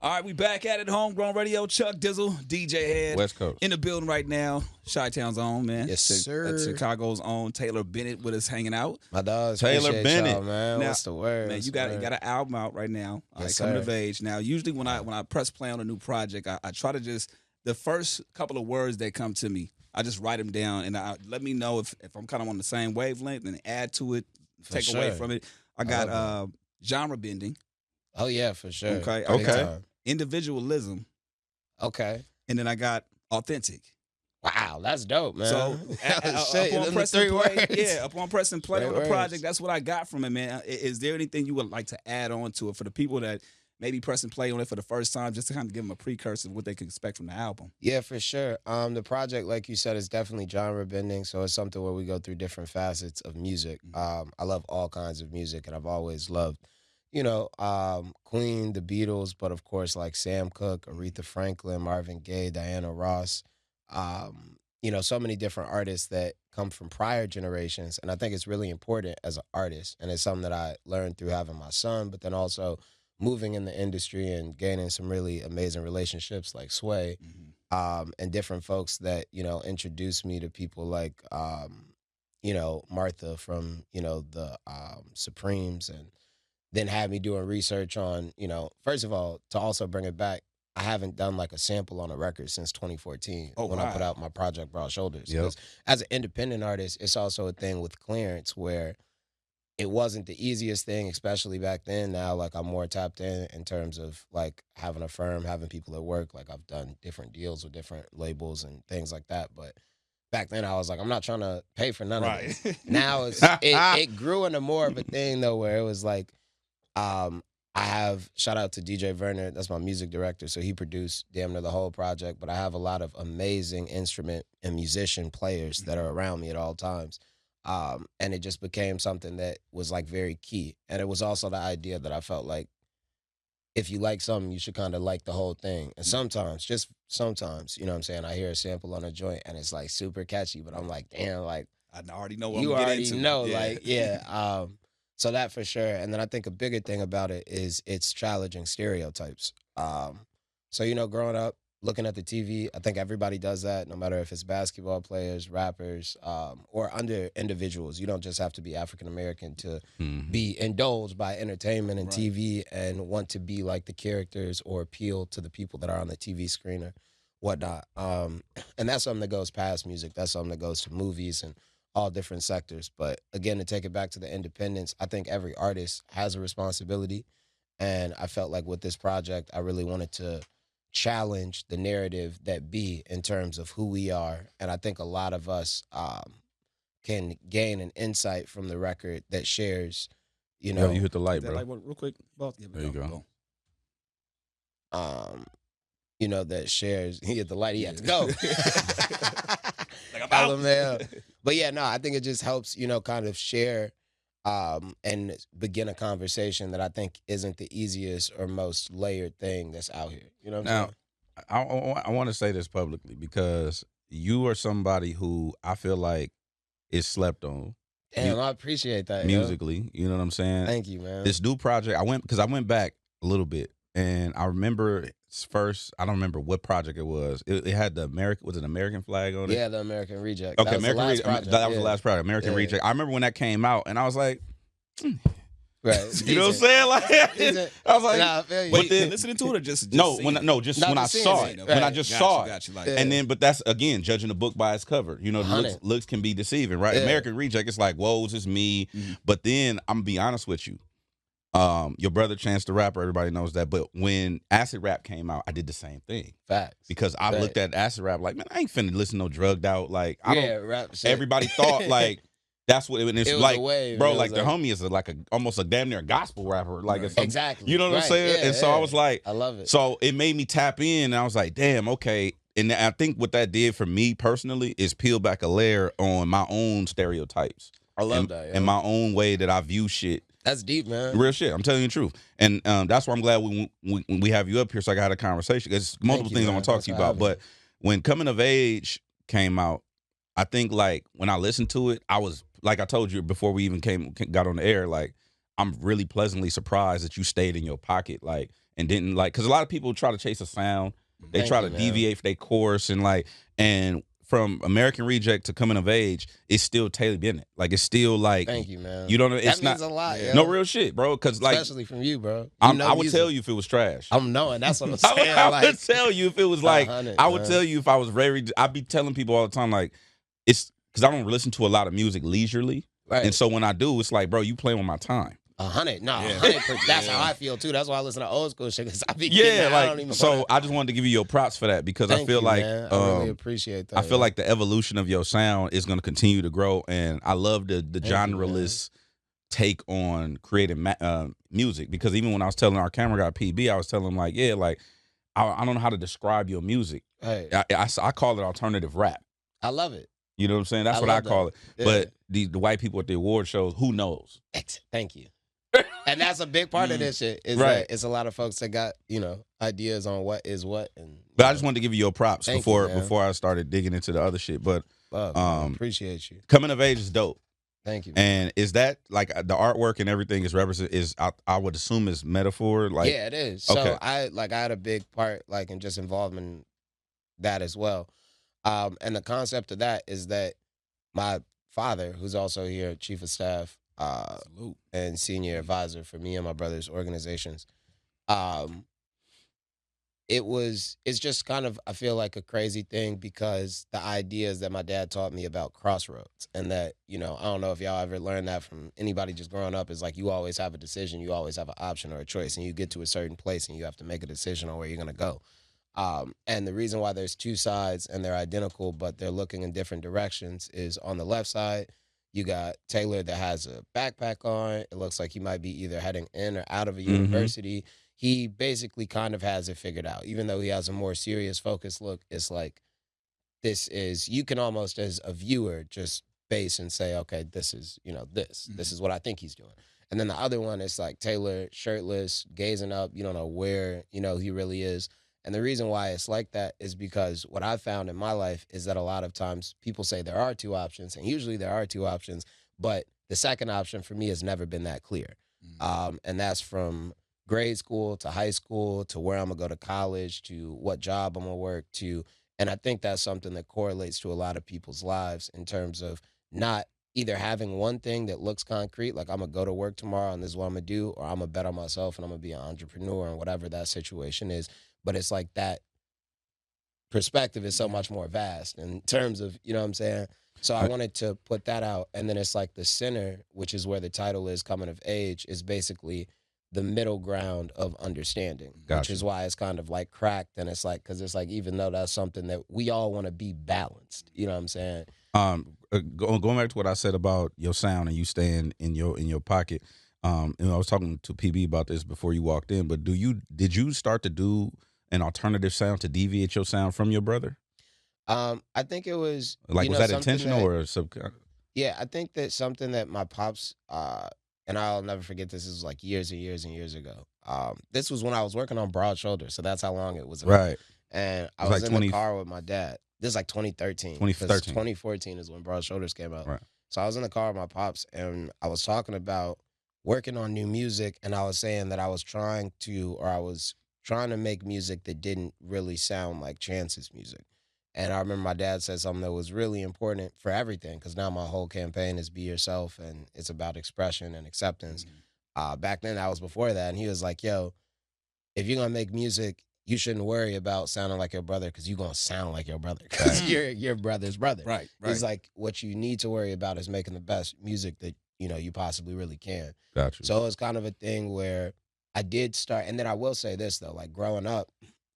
All right, we back at it. Homegrown Radio. Chuck Dizzle, DJ Head. West Coast. In the building right now. Chi-Town's own, man. Yes, sir. Chicago's own Taylor Bennett with us hanging out. My dogs, Taylor appreciate Bennett. y'all, man. Now, What's the word? Man, you got an album out right now. All right, Yes, coming sir. of age. Now, usually when I press play on a new project, I try to just the first couple of words that come to me, I just write them down and let me know if I'm kind of on the same wavelength and add to it, take away from it. I got genre bending. Oh yeah, for sure. Okay. Big time. Individualism. Okay. And then I got authentic. Wow, that's dope, man. So Shit, upon them pressing three play, words. upon pressing play Three on the words. project, that's what I got from it, man. Is there anything you would like to add on to it for the people that maybe pressing play on it for the first time, just to kind of give them a precursor of what they can expect from the album? Yeah, for sure. The project, like you said, is definitely genre bending. So it's something where we go through different facets of music. I love all kinds of music, and I've always loved, Queen, the Beatles, but of course like Sam Cooke, Aretha Franklin, Marvin Gaye, Diana Ross. So many different artists that come from prior generations, and I think it's really important as an artist, and it's something that I learned through having my son, but then also moving in the industry and gaining some really amazing relationships like Sway, and different folks that, introduced me to people like, Martha from, the Supremes, and then had me doing research on, first of all, to also bring it back, I haven't done like a sample on a record since 2014 when I put out my project Broad Shoulders. Yep. As an independent artist, it's also a thing with clearance where it wasn't the easiest thing, especially back then. Now, like, I'm more tapped in terms of like having a firm, having people at work. Like, I've done different deals with different labels and things like that. But back then I was like, I'm not trying to pay for none of it. Now it grew into more of a thing though, where it was like, I have, shout out to DJ Werner, that's my music director, so he produced damn near the whole project, but I have a lot of amazing instrument and musician players that are around me at all times. And it just became something that was like very key. And it was also the idea that I felt like if you like something, you should kind of like the whole thing. And sometimes, just sometimes, you know what I'm saying, I hear a sample on a joint and it's like super catchy, but I'm like, damn, like, I already know what you I'm gonna already get into. know, like, yeah. So that for sure. And then I think a bigger thing about it is it's challenging stereotypes. So, growing up, looking at the TV, I think everybody does that, no matter if it's basketball players, rappers, or under individuals. You don't just have to be African-American to be indulged by entertainment and TV and want to be like the characters or appeal to the people that are on the TV screen or whatnot. And that's something that goes past music. That's something that goes to movies and all different sectors. But again, to take it back to the independence, I think every artist has a responsibility. And I felt like with this project, I really wanted to challenge the narrative that be in terms of who we are. And I think a lot of us can gain an insight from the record that shares, You hit the light, That bro. light one real quick. Both. Yeah, There you go. That shares, he hit the light, he had to go. Like, I'm out. LMAO. But yeah, no, I think it just helps, kind of share and begin a conversation that I think isn't the easiest or most layered thing that's out here. You know what I'm saying? I want to say this publicly because you are somebody who I feel like is slept on. Damn, I appreciate that. Musically, you know what I'm saying? Thank you, man. This new project, I went back a little bit, and I remember first, I don't remember what project it was. It had the American flag on it? Yeah, the American Reject. Okay, that was the last project. That was the last project, American Reject. I remember when that came out, and I was like, right. You know what I'm saying? Like, I was like, nah, I feel you. But then listening to it or just no, seeing it? when I saw it, Right. when I just saw it, Got you, like, and then, but that's again judging the book by its cover. The looks can be deceiving, right? Yeah. American Reject, it's like, whoa, it's me. But then I'm gonna be honest with you, your brother Chance the Rapper, everybody knows that. But when acid rap came out, I did the same thing. Facts. Because I looked at acid rap like, man, I ain't finna listen to no drugged out. Like, I don't. Rap shit. Everybody thought like. That's what it's It was like, a wave. bro. It Like was the homie is almost a damn near gospel rapper. Like it's exactly. you know what I'm saying? Yeah, and so I was like, I love it. So it made me tap in, and I was like, damn, okay. And I think what that did for me personally is peel back a layer on my own stereotypes. I love that. And my own way that I view shit. That's deep, man. Real shit. I'm telling you the truth. And that's why I'm glad we have you up here so I got a conversation. There's multiple things I want to talk to you about. But when Coming of Age came out, I think like when I listened to it, I was like I told you before we even got on the air, like I'm really pleasantly surprised that you stayed in your pocket, like, and didn't like, because a lot of people try to chase a sound, they Thank try you, to man. deviate for their course, and like, and from American Reject to Coming of Age, it's still Taylor Bennett. Like, it's still like, Thank you, man. you don't know, That it's means not a lot, Yeah. yo. no real shit, bro. Because like, Especially from you, bro. I would music. tell you if it was trash. I'm knowing. That's what I'm saying. I like, would tell you if it was like, 100, I would man. tell you if I was very, I'd be telling people all the time, like, it's because I don't listen to a lot of music leisurely. Right. And so when I do, it's like, bro, you playing with my time. 100. No, Yeah. 100. That's how Yeah. I feel too. That's why I listen to old school shit. Because I be Yeah, getting I don't like, even so wanna- I just wanted to give you your props for that, because I Thank feel you, like, man. I really appreciate that. I feel yo. like the evolution of your sound is going to continue to grow. And I love the you, genreless take on creating music, because even when I was telling our camera guy PB, I was telling him, like, yeah, like, I don't know how to describe your music. Hey, I call it alternative rap. I love it. You know what I'm saying? That's I what I love call that. it. Yeah. But the white people at the award shows, who knows? Thank you. And that's a big part of this shit. Is Right. that it's a lot of folks that got, ideas on what is what. And But I just wanted to give you your props Thank you, before man. before I started digging into the other shit. But appreciate you. Coming of Age is dope. Thank you. Man. And is that like the artwork and everything is I would assume is metaphor, like, yeah, it is. So okay. I had a big part in just involvement in that as well. And the concept of that is that my father, who's also here, chief of staff, Salute. and senior advisor for me and my brother's organizations, it's just kind of, I feel like, a crazy thing, because the ideas that my dad taught me about crossroads, and that, I don't know if y'all ever learned that from anybody just growing up, is like, you always have a decision, you always have an option or a choice, and you get to a certain place and you have to make a decision on where you're going to go. And the reason why there's two sides and they're identical, but they're looking in different directions, is on the left side, you got Taylor that has a backpack on. It looks like he might be either heading in or out of a university. He basically kind of has it figured out. Even though he has a more serious focused look, it's like, you can almost, as a viewer, just base and say, okay, this is, this is what I think he's doing. And then the other one is like Taylor shirtless, gazing up. You don't know where, he really is. And the reason why it's like that is because what I've found in my life is that a lot of times people say there are two options, and usually there are two options, but the second option for me has never been that clear. And that's from grade school to high school to where I'm going to go to college to what job I'm going to work to. And I think that's something that correlates to a lot of people's lives in terms of not either having one thing that looks concrete, like I'm going to go to work tomorrow and this is what I'm going to do, or I'm going to bet on myself and I'm going to be an entrepreneur, and whatever that situation is. But it's like that perspective is so much more vast in terms of, you know what I'm saying? So I wanted to put that out. And then it's like the center, which is where the title is, Coming of Age, is basically the middle ground of understanding, which is why it's kind of like cracked. And it's like, because it's like, even though that's something that we all want to be balanced, you know what I'm saying? Going back to what I said about your sound and you staying in your pocket. And I was talking to PB about this before you walked in, but did you start to do an alternative sound to deviate your sound from your brother? I think it was like, was that intentional or subconscious? Yeah, I think that something that my pops, and I'll never forget this, is like years and years and years ago. This was when I was working on Broad Shoulders, so that's how long it was ago. Right. And I was like in the car with my dad. This is like 2013. 2013. 2014 is when Broad Shoulders came out. Right. So I was in the car with my pops, and I was talking about working on new music, and I was saying that I was trying to make music that didn't really sound like Chance's music. And I remember my dad said something that was really important for everything, because now my whole campaign is Be Yourself, and it's about expression and acceptance. Back then, that was before that. And he was like, yo, if you're going to make music, you shouldn't worry about sounding like your brother, because you're going to sound like your brother, because you're your brother's brother. Right. He's like, what you need to worry about is making the best music that, you possibly really can. Gotcha. So it was kind of a thing where I did start. And then I will say this, though, like growing up,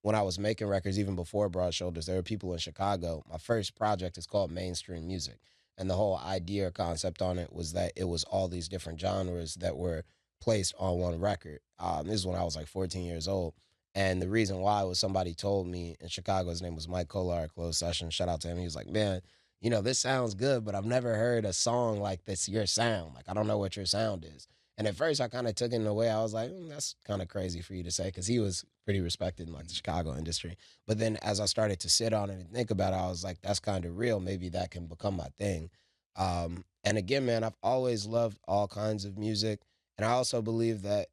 when I was making records, even before Broad Shoulders, there were people in Chicago. My first project is called Mainstream Music. And the whole idea or concept on it was that it was all these different genres that were placed on one record. This is when I was like 14 years old. And the reason why was somebody told me in Chicago, his name was Mike Kolar, Closed Session. Shout out to him. He was like, man, this sounds good, but I've never heard a song like this, your sound. Like, I don't know what your sound is. And at first I kind of took it in a way, I was like, that's kind of crazy for you to say, because he was pretty respected in like the Chicago industry. But then as I started to sit on it and think about it, I was like, that's kind of real. Maybe that can become my thing. And again, man, I've always loved all kinds of music. And I also believe that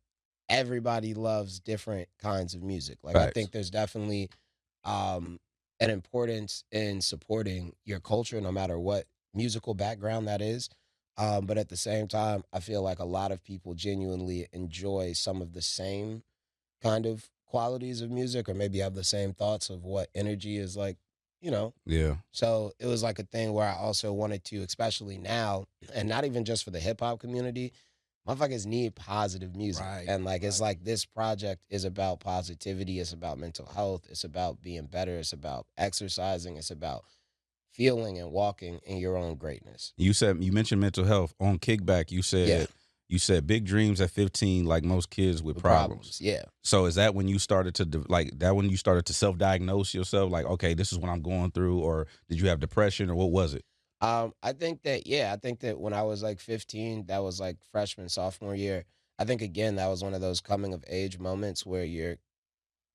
everybody loves different kinds of music. Like, I Facts. think there's definitely an importance in supporting your culture, no matter what musical background that is. But at the same time, I feel like a lot of people genuinely enjoy some of the same kind of qualities of music, or maybe have the same thoughts of what energy is like, you know. Yeah. So it was like a thing where I also wanted to, especially now, and not even just for the hip hop community, motherfuckers need positive music. Right, And like, it's right. like this project is about positivity. It's about mental health. It's about being better. It's about exercising. It's about feeling and walking in your own greatness. You mentioned mental health on Kickback. Yeah. You said big dreams at 15, like most kids with With problems. Yeah. So is that when you started to when you started to self-diagnose yourself? Like, okay, this is what I'm going through, or did you have depression, or what was it? I think that when I was like 15, that was like freshman, sophomore year. I think again, that was one of those coming of age moments where you're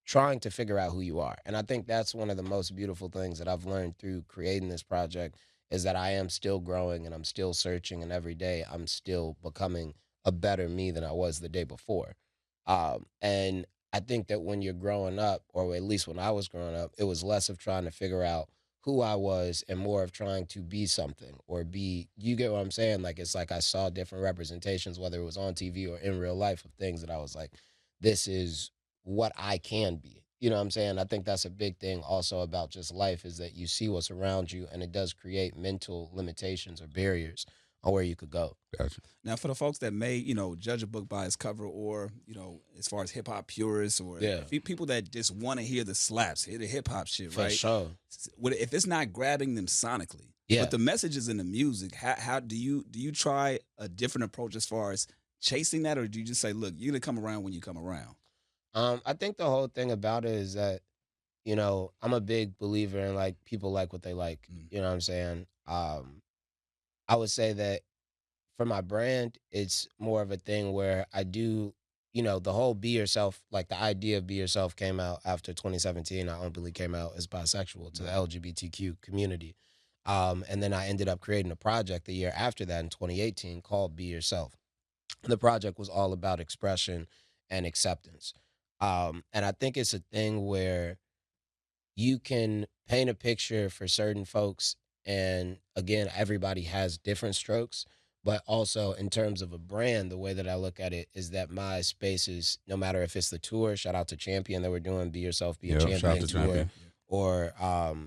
trying to figure out who you are. And I think that's one of the most beautiful things that I've learned through creating this project, is that I am still growing and I'm still searching, and every day I'm still becoming a better me than I was the day before. And I think that when you're growing up, or at least when I was growing up, it was less of trying to figure out who I was and more of trying to be something, or be, you get what I'm saying? Like, it's like I saw different representations, whether it was on TV or in real life, of things that I was like, this is what I can be. You know what I'm saying? I think that's a big thing also about just life, is that you see what's around you, and it does create mental limitations or barriers on where you could go. Gotcha. Now, for the folks that may, judge a book by its cover, or, as far as hip hop purists, or people that just want to hear the slaps, hear the hip hop shit, For right? sure. If it's not grabbing them sonically, Yeah. but the message is in the music, how do you try a different approach as far as chasing that, or do you just say, look, you're gonna come around when you come around? I think the whole thing about it is that, I'm a big believer in, like, people like what they like. Mm. You know what I'm saying? I would say that for my brand, it's more of a thing where I do, the whole be yourself, like the idea of be yourself came out after 2017. I openly came out as bisexual to the LGBTQ community. And then I ended up creating a project the year after that in 2018 called Be Yourself. The project was all about expression and acceptance. And I think it's a thing where you can paint a picture for certain folks, and again, everybody has different strokes. But also, in terms of a brand, the way that I look at it is that my spaces, no matter if it's the tour, shout out to Champion that we're doing Be Yourself, Be a Shout out Champion to tour, Champion. or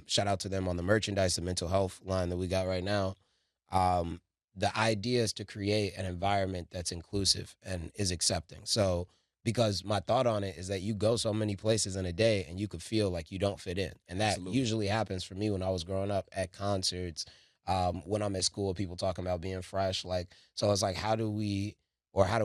shout out to them on the merchandise, the mental health line that we got right now. The idea is to create an environment that's inclusive and is accepting. So, because my thought on it is that you go so many places in a day and you could feel like you don't fit in. And that Absolutely. usually happens for me when I was growing up, at concerts, when I'm at school, people talking about being fresh. Like, so it's like, how do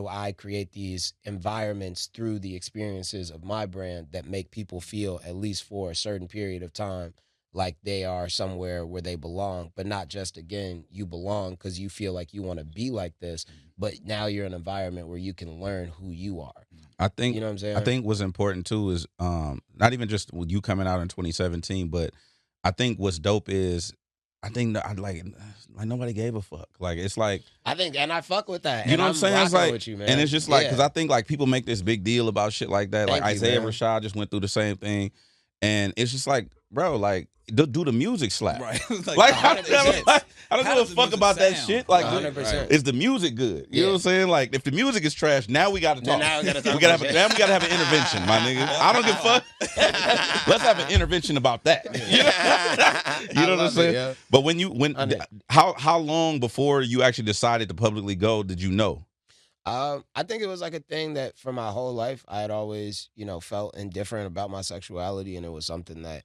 I create these environments through the experiences of my brand that make people feel, at least for a certain period of time, like they are somewhere where they belong, but not just, again, you belong because you feel like you want to be like this, but now you're in an environment where you can learn who you are. I think You know what I'm saying? I think what's important too is not even just with you coming out in 2017, but I think what's dope is I think that I like nobody gave a fuck. Like, it's like, I think, and I fuck with that. you And know what I'm saying? It's rocking like, with you, man. and it's just like, because Yeah. I think like people make this big deal about shit like that. Like Thank you, Isaiah man. Rashad just went through the same thing, and it's just like, bro, like do the music slap? Right. Like, how I does don't it- I don't how give does a the fuck music about that sound? shit. Like, 100%. is the music good? You know what I'm saying? Like, if the music is trash, now we got to Then talk. now we gotta talk we gotta about have now we gotta have an intervention, my nigga. I don't give a fuck. Let's have an intervention about that. You know what I'm saying? Yeah. But how long before you actually decided to publicly go did you know? I think it was like a thing that for my whole life I had always, felt indifferent about my sexuality, and it was something that,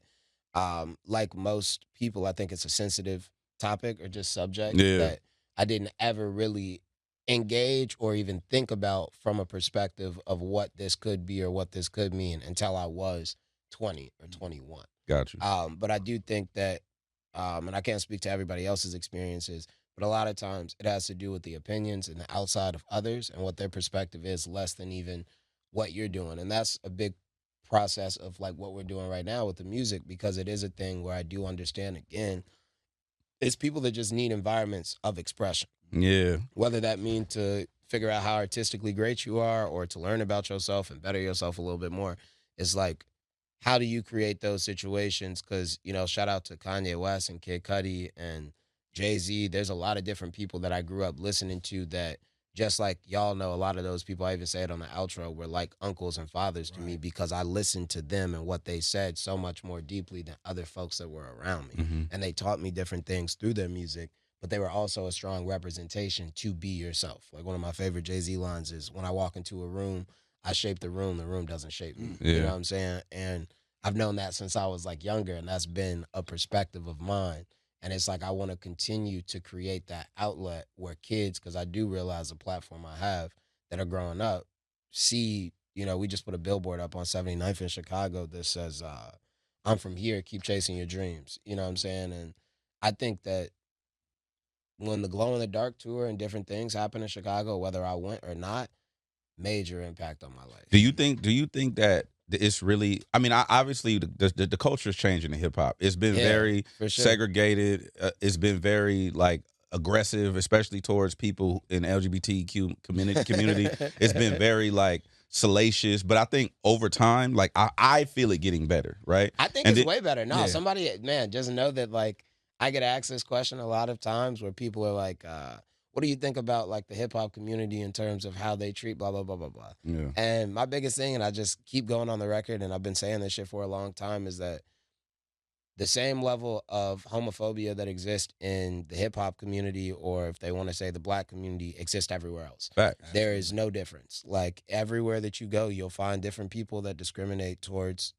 like most people, I think it's a sensitive topic or just subject Yeah. that I didn't ever really engage or even think about from a perspective of what this could be or what this could mean until I was 20 or 21. Got you. But I do think that, and I can't speak to everybody else's experiences, but a lot of times it has to do with the opinions and the outside of others and what their perspective is, less than even what you're doing. And that's a big process of like what we're doing right now with the music, because it is a thing where I do understand, again, it's people that just need environments of expression. Yeah. Whether that mean to figure out how artistically great you are or to learn about yourself and better yourself a little bit more. It's like, how do you create those situations? Because, shout out to Kanye West and Kid Cudi and Jay-Z. There's a lot of different people that I grew up listening to that, just like y'all know, a lot of those people, I even say it on the outro, were like uncles and fathers to me because I listened to them and what they said so much more deeply than other folks that were around me. Mm-hmm. And they taught me different things through their music, but they were also a strong representation to be yourself. Like one of my favorite Jay-Z lines is, when I walk into a room, I shape the room doesn't shape me. Yeah. You know what I'm saying? And I've known that since I was like younger, and that's been a perspective of mine. And it's like I want to continue to create that outlet where kids, because I do realize the platform I have that are growing up, see, we just put a billboard up on 79th in Chicago that says, I'm from here, keep chasing your dreams. You know what I'm saying? And I think that when the Glow in the Dark tour and different things happen in Chicago, whether I went or not, major impact on my life. Do you think that it's really? I mean, obviously the culture is changing in hip hop. It's been very for sure. segregated. It's been very like aggressive, especially towards people in LGBTQ community. It's been very like salacious. But I think over time, like I feel it getting better, right? I think And it's way better. No, yeah. somebody, man, just know that like I get asked this question a lot of times where people are like, what do you think about like the hip hop community in terms of how they treat blah, blah, blah, blah, blah. Yeah. And my biggest thing, and I just keep going on the record, and I've been saying this shit for a long time, is that the same level of homophobia that exists in the hip hop community, or if they want to say the black community, exists everywhere else. Fact. There is no difference. Like everywhere that you go, you'll find different people that discriminate towards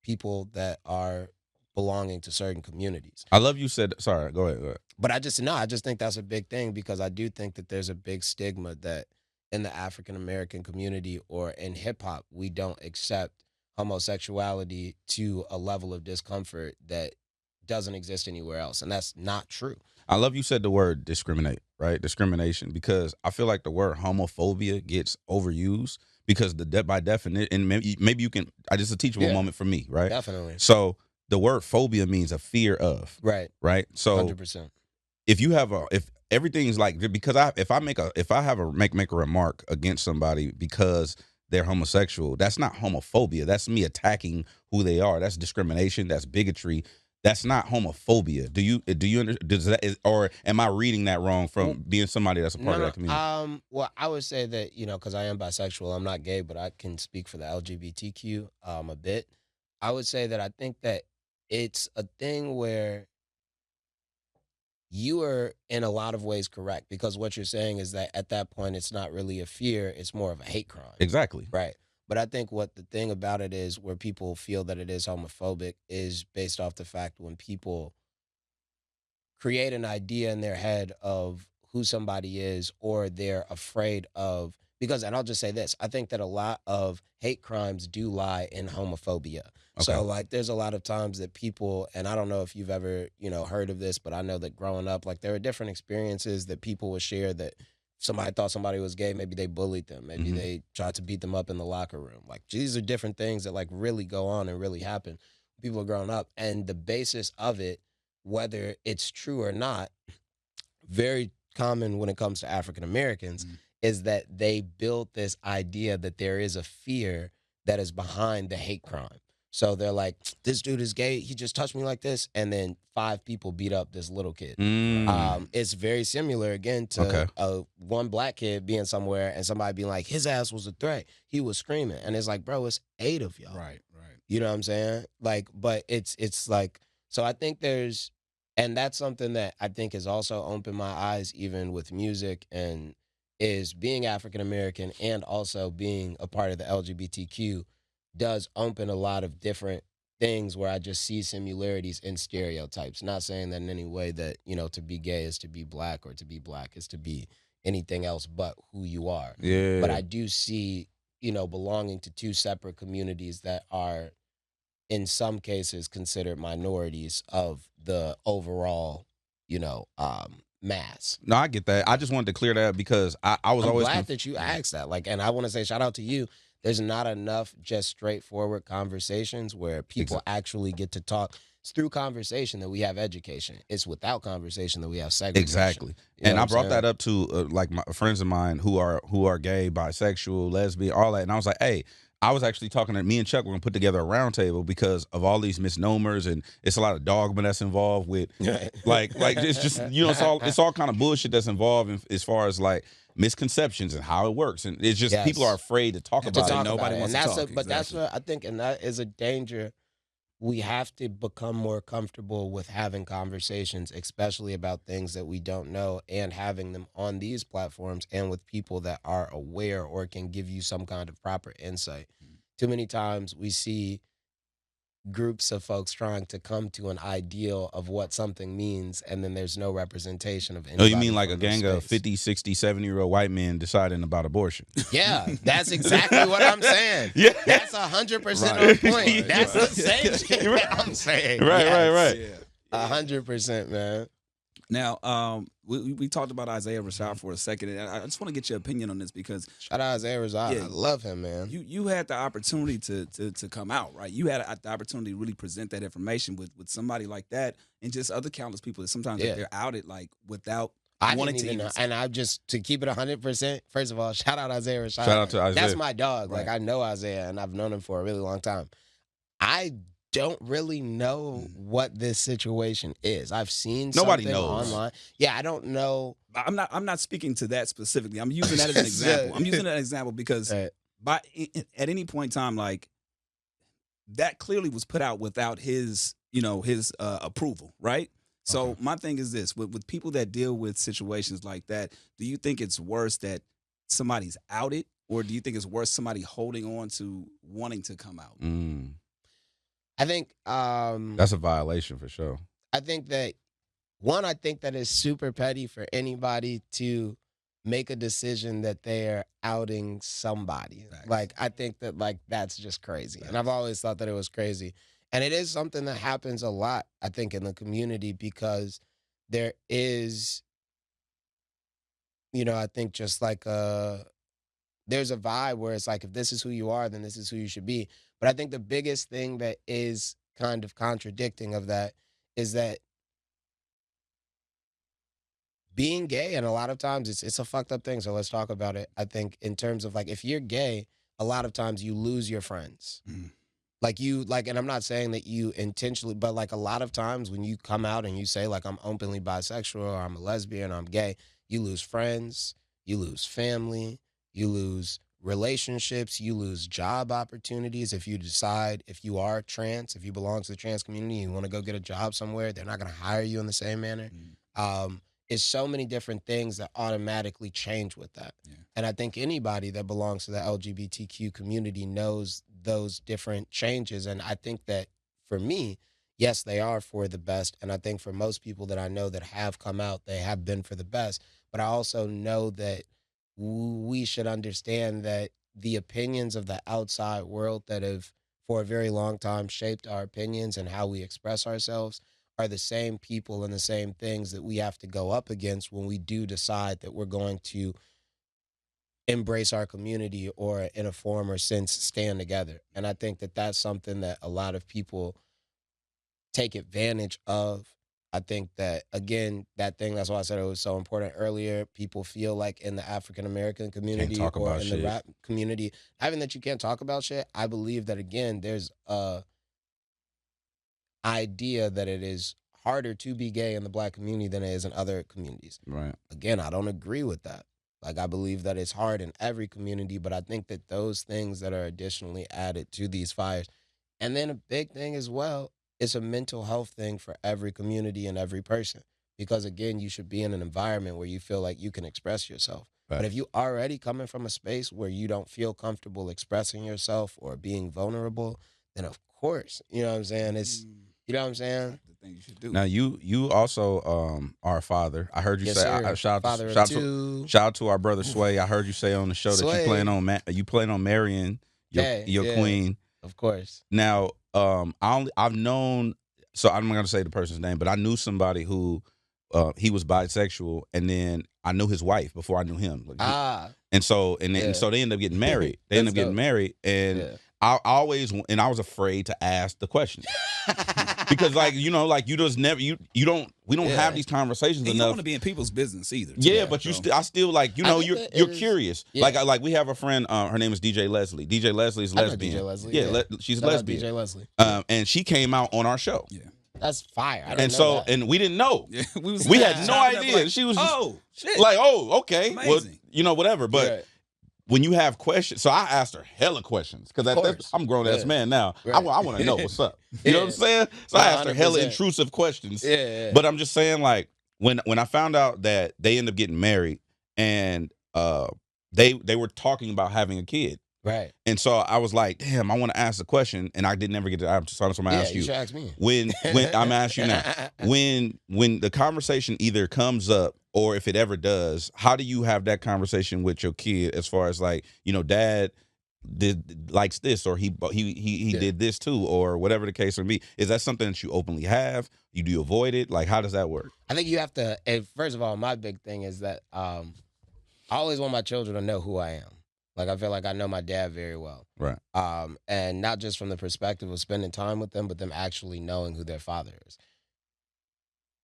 people that are belonging to certain communities. I love you said. Sorry, go ahead. But I just think that's a big thing, because I do think that there's a big stigma that in the African American community or in hip hop, we don't accept homosexuality to a level of discomfort that doesn't exist anywhere else. And that's not true. I love you said the word discriminate, right? Discrimination, because I feel like the word homophobia gets overused because by definition, and maybe you can, just a teachable moment for me, right? Definitely. So the word phobia means a fear of, Right. So 100%. if you have if everything's like, because if I make a remark against somebody because they're homosexual, that's not homophobia. That's me attacking who they are. That's discrimination. That's bigotry. That's not homophobia. Do you or am I reading that wrong from being somebody that's a part of that community? Well, I would say that, because I am bisexual, I'm not gay, but I can speak for the LGBTQ a bit. I would say that I think that it's a thing where you are in a lot of ways correct, because what you're saying is that at that point, it's not really a fear, it's more of a hate crime. Exactly. Right. But I think what the thing about it is, where people feel that it is homophobic, is based off the fact when people create an idea in their head of who somebody is, or they're afraid of, and I'll just say this, I think that a lot of hate crimes do lie in homophobia. Okay. So like there's a lot of times that people, and I don't know if you've ever, heard of this, but I know that growing up, like there are different experiences that people would share that somebody thought somebody was gay, maybe they bullied them, maybe they tried to beat them up in the locker room. Like these are different things that like really go on and really happen. People are growing up, and the basis of it, whether it's true or not, very common when it comes to African Americans, is that they build this idea that there is a fear that is behind the hate crime. So they're like, this dude is gay, he just touched me like this, and then 5 people beat up this little kid. It's very similar, again, to one black kid being somewhere and somebody being like, his ass was a threat, he was screaming. And it's like, bro, it's 8 of y'all. Right. You know what I'm saying? Like, but it's like, so I think and that's something that I think has also opened my eyes, even with music, and is being African American and also being a part of the LGBTQ does open a lot of different things where I just see similarities in stereotypes. Not saying that in any way that, to be gay is to be black, or to be black is to be anything else but who you are. Yeah. But I do see, belonging to 2 separate communities that are in some cases considered minorities of the overall, mass. No, I get that. I just wanted to clear that up because I was I'm always glad that you asked that. Like, and I want to say shout out to you. There's not enough just straightforward conversations where people actually get to talk. It's through conversation that we have education. It's without conversation that we have segregation. Exactly. You know And what I I'm brought saying? that up to like my friends of mine who are gay, bisexual, lesbian, all that. And I was like, hey, I was actually talking to me and Chuck. We're gonna put together a roundtable because of all these misnomers, and it's a lot of dogma that's involved with like it's just it's all kind of bullshit that's involved as far as like misconceptions and how it works, and it's just people are Yes. afraid to talk to about talk it. Nobody about it. wants And to that's talk, but that's exactly. what I think, and that is a danger. We have to become more comfortable with having conversations, especially about things that we don't know, and having them on these platforms and with people that are aware or can give you some kind of proper insight. Too many times we see groups of folks trying to come to an ideal of what something means, and then there's no representation of Oh, anybody. you mean like a from the gang of space. 50, 60, 70-year-old white men deciding about abortion? Yeah, that's exactly what I'm saying. Yeah. That's 100% Right. on point. Right. That's the same shit that I'm saying. Right, Yes. Yeah. 100%, man. Now, we talked about Isaiah Rashad for a second, and I just want to get your opinion on this because Shout out Isaiah Rashad. Yeah. I love him, man. you had the opportunity to come out, right? You had the opportunity to really present that information with somebody like that, and just other countless people that sometimes Yeah. they're outed like without I wanting didn't to even even. know. And I just, to keep it 100%, first of all, shout out Isaiah Rashad. Shout out to Isaiah. That's my dog. Like, Right. I know Isaiah, and I've known him for a really long time. I don't really know what this situation is. I've seen Nobody something knows. online. Yeah, I don't know. I'm not speaking to that specifically. I'm using that as an example. I'm using that as an example because Right. at any point in time, like that clearly was put out without his approval, right? So Okay. my thing is this: with people that deal with situations like that, do you think it's worse that somebody's outed, or do you think it's worse somebody holding on to wanting to come out? I think That's a violation for sure. I think that I think that it's super petty for anybody to make a decision that they're outing somebody. Facts. Like, I think that, like, that's just crazy. And I've always thought that it was crazy. And it is something that happens a lot, I think, in the community, because there is, I think just like there's a vibe where it's like, if this is who you are, then this is who you should be. But I think the biggest thing that is kind of contradicting of that is that being gay, and a lot of times it's a fucked up thing. So let's talk about it. I think in terms of, like, if you're gay, a lot of times you lose your friends. And I'm not saying that you intentionally, but like a lot of times when you come out and you say, like, I'm openly bisexual or I'm a lesbian or I'm gay, you lose friends, you lose family, you lose relationships, you lose job opportunities. If you decide, if you are trans, if you belong to the trans community, you want to go get a job somewhere, they're not going to hire you in the same manner. It's so many different things that automatically change with that. Yeah. And I think anybody that belongs to the LGBTQ community knows those different changes. And I think that for me, yes, they are for the best. And I think for most people that I know that have come out, they have been for the best. But I also know that we should understand that the opinions of the outside world that have for a very long time shaped our opinions and how we express ourselves are the same people and the same things that we have to go up against when we do decide that we're going to embrace our community or in a form or sense stand together. And I think that that's something that a lot of people take advantage of. I think that, again, that's why I said it was so important earlier. People feel like in the African-American community talk or about in shit. the rap community, having that you can't talk about shit, I believe that, again, there's a idea that it is harder to be gay in the Black community than it is in other communities. Right. Again, I don't agree with that. Like, I believe that it's hard in every community, but I think that those things that are additionally added to these fires. And then a big thing as well, it's a mental health thing for every community and every person. Because, again, you should be in an environment where you feel like you can express yourself. Right. But if you already coming from a space where you don't feel comfortable expressing yourself or being vulnerable, then of course, you know what I'm saying? You know what I'm saying? The thing you should do. Now you also are a father. I heard you Yes, say sir. shout Father out of two. shout out to our brother Sway. I heard you say on the show that Sway. you plan on marrying your Yeah. queen. Of course. Now, I've known, so I'm not gonna say the person's name, but I knew somebody who he was bisexual, and then I knew his wife before I knew him. Like, Yeah. and so they end up getting married. They end up That's getting dope. married, and Yeah. I always, and I was afraid to ask the question because, like, you know, like you just never, we don't have these conversations And you enough. don't want to be in people's business either. Yeah, but I still like, you know, you're curious. Yeah. Like we have a friend, her name is DJ Leslie. DJ Leslie is lesbian. DJ Leslie. Yeah, she's Shout out lesbian. DJ Leslie. And she came out on our show. Yeah. That's fire. I didn't And know so, that. and we didn't know. Yeah, We had no idea. Like, She was oh shit, like, oh, okay, Amazing. well, you know, whatever. But Right. when you have questions, so I asked her hella questions because I'm a grown ass man now. Right. I want to know what's up. You know what I'm saying? So I asked her hella 100%. intrusive questions. Yeah. But I'm just saying, like, when I found out that they ended up getting married and they were talking about having a kid. Right. And so I was like, damn, I want to ask the question, and I didn't ever get to answer. So I'm gonna ask You you. should ask me. When I'm asking you now, when the conversation either comes up or if it ever does, how do you have that conversation with your kid as far as, like, you know, dad likes this, or he did this too, or whatever the case may be? Is that something that you openly have? Do you avoid it? Like, how does that work? I think you have to. First of all, my big thing is that I always want my children to know who I am. Like, I feel like I know my dad very well. Right. And not just from the perspective of spending time with them, but them actually knowing who their father is.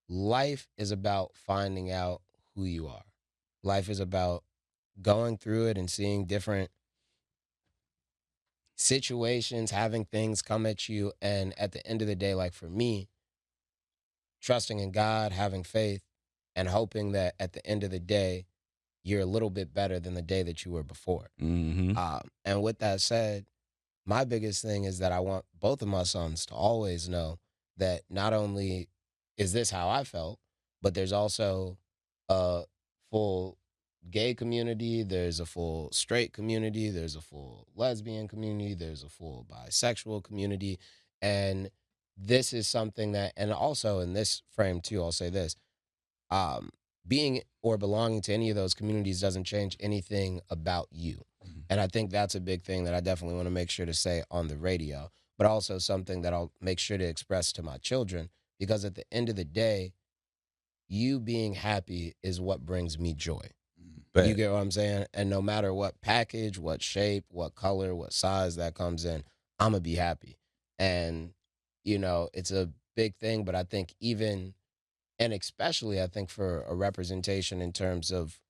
Life is about finding out who you are. Life is about going through it and seeing different situations, having things come at you. And at the end of the day, like for me, trusting in God, having faith, and hoping that at the end of the day, you're a little bit better than the day that you were before. Mm-hmm. And with that said, my biggest thing is that I want both of my sons to always know that not only is this how I felt, but there's also a full gay community, there's a full straight community, there's a full lesbian community, there's a full bisexual community. And this is something that, and also in this frame too, I'll say this, being or belonging to any of those communities doesn't change anything about you. Mm-hmm. And I think that's a big thing that I definitely want to make sure to say on the radio, but also something that I'll make sure to express to my children, because at the end of the day, you being happy is what brings me joy. Bet. You get what I'm saying? And no matter what package, what shape, what color, what size that comes in, I'm going to be happy. And, you know, it's a big thing, but I think even, and especially I think for a representation in terms of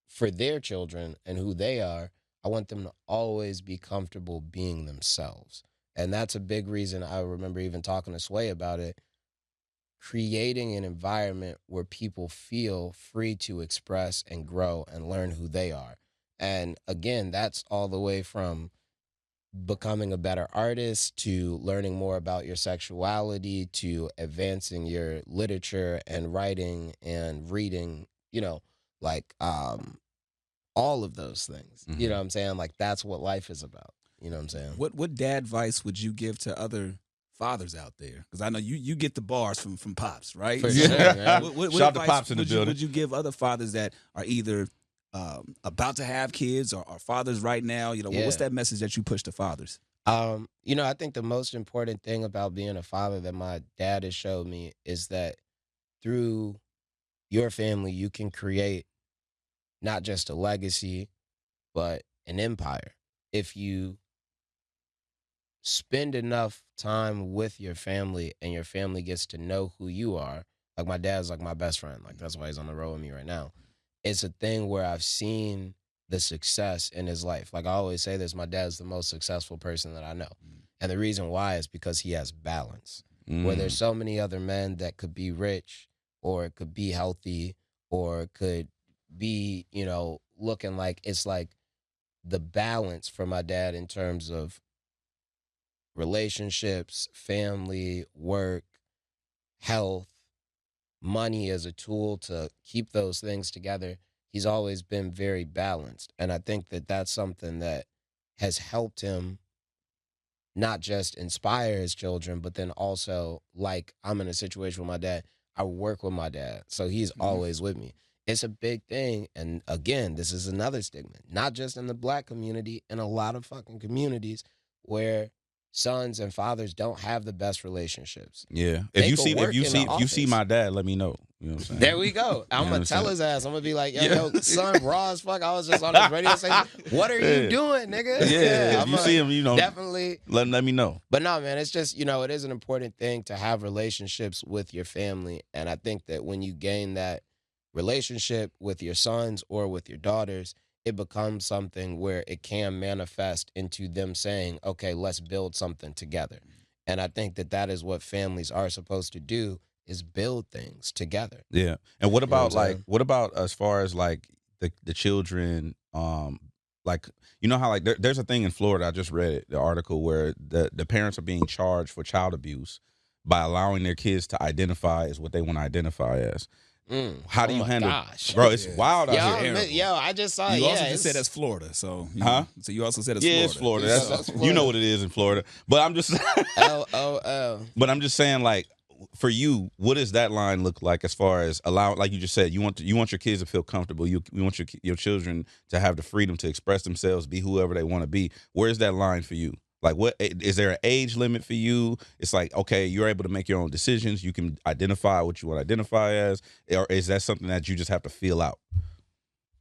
for their children and who they are, I want them to always be comfortable being themselves. And that's a big reason. I remember even talking to Sway about it, creating an environment where people feel free to express and grow and learn who they are. And again, that's all the way from becoming a better artist to learning more about your sexuality to advancing your literature and writing and reading, you know, like all of those things. Mm-hmm. You know what I'm saying? Like, that's what life is about. You know what I'm saying? What dad advice would you give to other fathers out there? Because I know you get the bars from Pops, right? For sure, man. What Shout out to advice Pops in the building. would you give other fathers that are either about to have kids or are fathers right now? You know, what's that message that you push to fathers? You know, I think the most important thing about being a father that my dad has showed me is that through your family, you can create not just a legacy, but an empire. If you spend enough time with your family and your family gets to know who you are, like my dad's like my best friend. Like, that's why he's on the road with me right now. It's a thing where I've seen the success in his life. Like I always say this, my dad's the most successful person that I know. And the reason why is because he has balance. Where there's so many other men that could be rich or could be healthy or could be, you know, looking like, it's like the balance for my dad in terms of relationships, family, work, health, money as a tool to keep those things together. He's always been very balanced. And I think that that's something that has helped him not just inspire his children, but then also, like, I'm in a situation with my dad. I work with my dad, so he's always with me. It's a big thing. And again, this is another stigma, not just in the Black community, in a lot of fucking communities where sons and fathers don't have the best relationships. Yeah. They If could you work in the see office. my dad, let me know. You know what I'm saying? There we go. I'm know gonna what tell I'm his ass. I'm gonna be like, yo, Yeah. yo, son, raw as fuck. I was just on this radio station. What are you Yeah. doing, nigga? Yeah. If I'm you see him, you know, definitely. let me know. But no, man, it's just, it is an important thing to have relationships with your family. And I think that when you gain that relationship with your sons or with your daughters, it becomes something where it can manifest into them saying, okay, let's build something together. And I think that that is what families are supposed to do, is build things together. Yeah. And what You know about what I'm saying? what about as far as like the children, like, you know how like there's a thing in Florida, I just read it, the article where the parents are being charged for child abuse by allowing their kids to identify as what they want to identify as. How do you handle, gosh. bro? It's Yeah. wild out Yo, here. yo, I just saw You it. also Yeah, just said that's Florida, so Huh? So you also said it's Yeah, Florida. it's Florida. Yeah, That's, that's you Florida. know what it is in Florida. But I'm just LOL. but I'm just saying, like, for you, what does that line look like as far as allow, like you just said, you want your kids to feel comfortable. You want your children to have the freedom to express themselves, be whoever they want to be. Where's that line for you? Like, what is there an age limit for you? It's like, okay, you're able to make your own decisions. You can identify what you want to identify as, or is that something that you just have to feel out?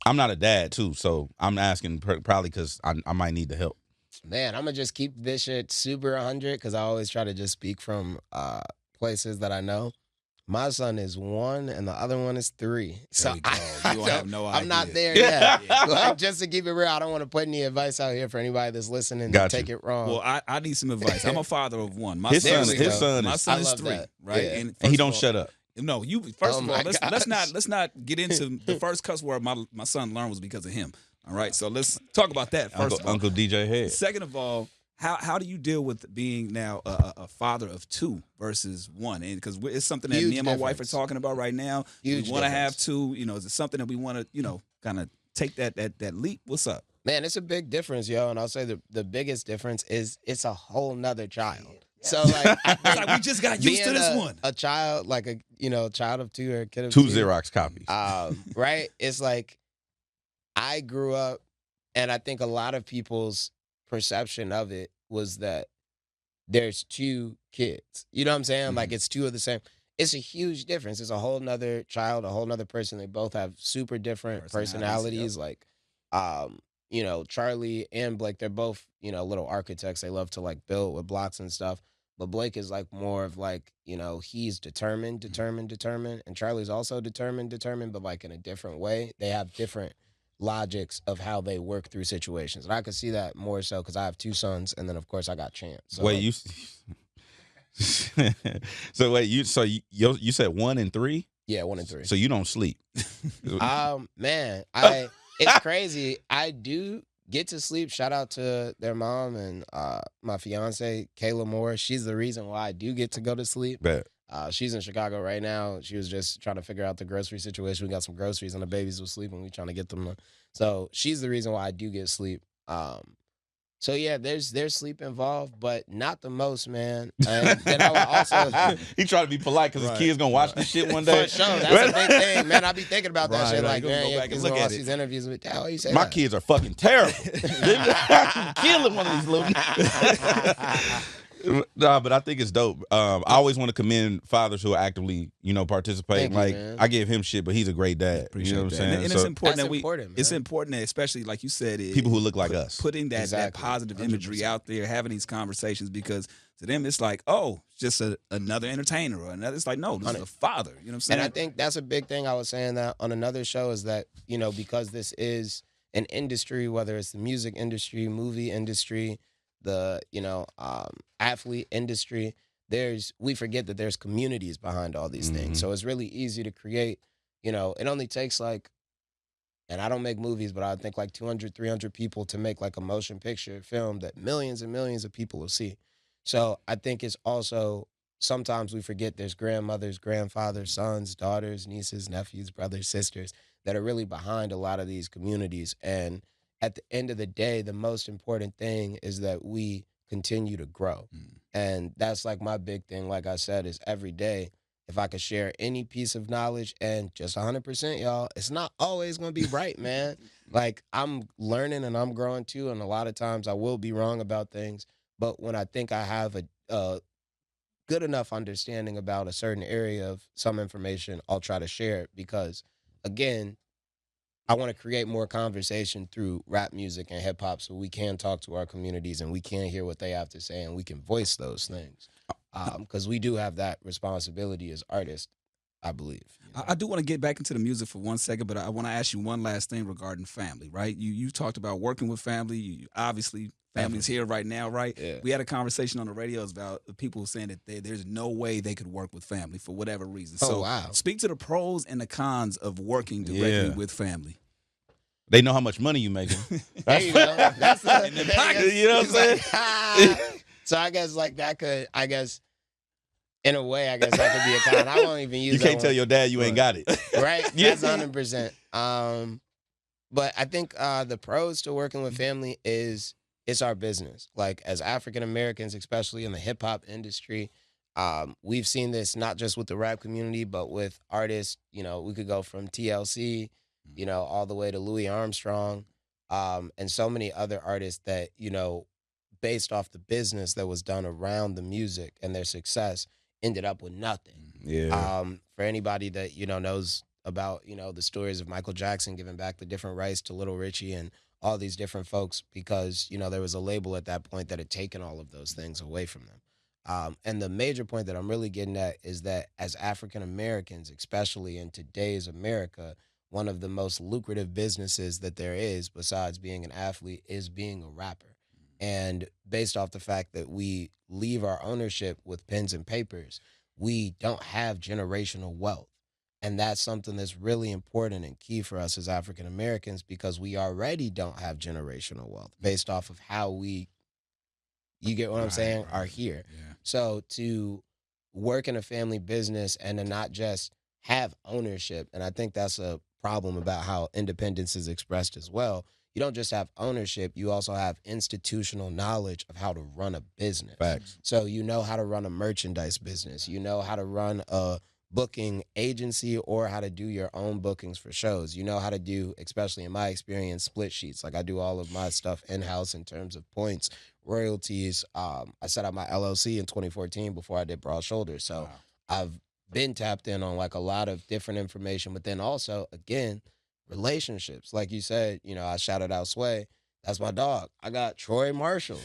I'm not a dad too, so I'm asking probably because I might need the help. Man, I'm gonna just keep this shit super 100 because I always try to just speak from places that I know. My son is 1 and the other one is 3. So we go. You don't have no I'm not idea. there yet. Like, just to keep it real, I don't want to put any advice out here for anybody that's listening to Gotcha. take it wrong. Well, I need some advice. I'm a father of 1. My His son son is I is love 3, that. right? Yeah. And And he first don't of all- shut up. No, you first Oh of all, my let's gosh. not get into the first cuss word my son learned was because of him. All right, so let's talk about that first of all. Uncle DJ Head. Second of all, how do you deal with being now a father of 2 versus 1? And because it's something that Huge me and my wife are difference. talking about right now. Huge we want to have difference. 2. Is it something that we want to kind of take that leap? What's up? Man, it's a big difference, yo. And I'll say the biggest difference is it's a whole nother child. So like, I It's like we just got used to being this one. a child, like a child of 2 or a kid of 2 2. Xerox copies. Right? It's like I grew up, and I think a lot of people's perception of it was that there's 2 kids. You know what I'm saying? Like it's 2 of the same. It's a huge difference. It's a whole nother child, a whole nother person. They both have super different Personalities, personalities. Like, Charlie and Blake, they're both, little architects. They love to like build with blocks and stuff. But Blake is like more of like, he's determined. And Charlie's also determined, but like in a different way. They have different logics of how they work through situations. And I could see that more so because I have 2 sons, and then of course I got Chance. So Wait, like, you so wait, you said 1 and 3? yeah, 1 and 3. So you don't sleep. Man, it's crazy. I do get to sleep. Shout out to their mom and my fiance, Kayla Moore. She's the reason why I do get to go to sleep. Bet. She's in Chicago right now. She was just trying to figure out the grocery situation. We got some groceries and the babies were sleeping. We trying to get them. So she's the reason why I do get sleep. So yeah, there's sleep involved, but not the most, man. And then I would also He tried to be polite because Right. his kids gonna watch this shit one day. for sure. That's a big thing, man. I be thinking about that Right, shit. right. Like, You gonna man, go yeah, back and kids look gonna at watch it. these interviews with how you say My that? kids are fucking terrible. I'm killing one of these little. Nah, but I think it's dope. I always want to commend fathers who are actively, participating. Thank you, Like man. I give him shit, but he's a great dad. Appreciate you know what I'm that. saying? And So it's important That's that important, it's man. important that, especially like you said, people who look like us. putting that Exactly. positive imagery 100%. out there, having these conversations, because to them it's like, oh, just another entertainer or another. It's like, no, this is a father. You know what I'm saying? And I think that's a big thing I was saying that on another show is that, because this is an industry, whether it's the music industry, movie industry, the, athlete industry, we forget that there's communities behind all these things. So it's really easy to create, it only takes like, and I don't make movies, but I think like 200, 300 people to make like a motion picture film that millions and millions of people will see. So I think it's also, sometimes we forget there's grandmothers, grandfathers, sons, daughters, nieces, nephews, brothers, sisters that are really behind a lot of these communities. And at the end of the day, the most important thing is that we continue to grow. And that's like my big thing, like I said, is every day, if I could share any piece of knowledge, and just 100%, y'all, it's not always going to be right, man. Like, I'm learning and I'm growing too, and a lot of times I will be wrong about things. But when I think I have a good enough understanding about a certain area of some information, I'll try to share it because, again, I want to create more conversation through rap music and hip hop so we can talk to our communities and we can hear what they have to say and we can voice those things. Because we do have that responsibility as artists, I believe. I do want to get back into the music for 1 second, but I want to ask you one last thing regarding family, right? You talked about working with family. Obviously, family's here right now, right? Yeah. We had a conversation on the radio about people saying that there's no way they could work with family for whatever reason. Oh, So wow. speak to the pros and the cons of working directly with family. They know how much money you making. There you go. That's the, In the pocket, you know what I'm saying? So I guess like that could, in a way, that could be a con. I won't even use You that can't tell one. your dad you ain't got it. Right? Yeah. That's 100%. But I think the pros to working with family is it's our business. Like as African Americans, especially in the hip hop industry, we've seen this not just with the rap community, but with artists. You know, we could go from TLC, you know, all the way to Louis Armstrong, and so many other artists that, you know, based off the business that was done around the music and their success, ended up with nothing. Yeah. For anybody that, you know, knows about, you know, the stories of Michael Jackson giving back the different rights to Little Richie and all these different folks because, you know, there was a label at that point that had taken all of those things away from them. And the major point that I'm really getting at is that as African Americans, especially in today's America, one of the most lucrative businesses that there is, besides being an athlete, is being a rapper. And based off the fact that we leave our ownership with pens and papers, we don't have generational wealth. And that's something that's really important and key for us as African Americans because we already don't have generational wealth based off of how we, you get what I'm saying, are here. Yeah. So to work in a family business and to not just have ownership, and I think that's a problem about how independence is expressed as well. You don't just have ownership, you also have institutional knowledge of how to run a business. Facts. So you know how to run a merchandise business. You know how to run a booking agency or how to do your own bookings for shows. You know how to do, especially in my experience, split sheets. Like I do all of my stuff in-house in terms of points, royalties. I set up my LLC in 2014 before I did Broad Shoulders. So I've been tapped in on like a lot of different information, but then also, again, relationships. Like you said, you know, I shouted out Sway. That's my dog. I got Troy Marshall.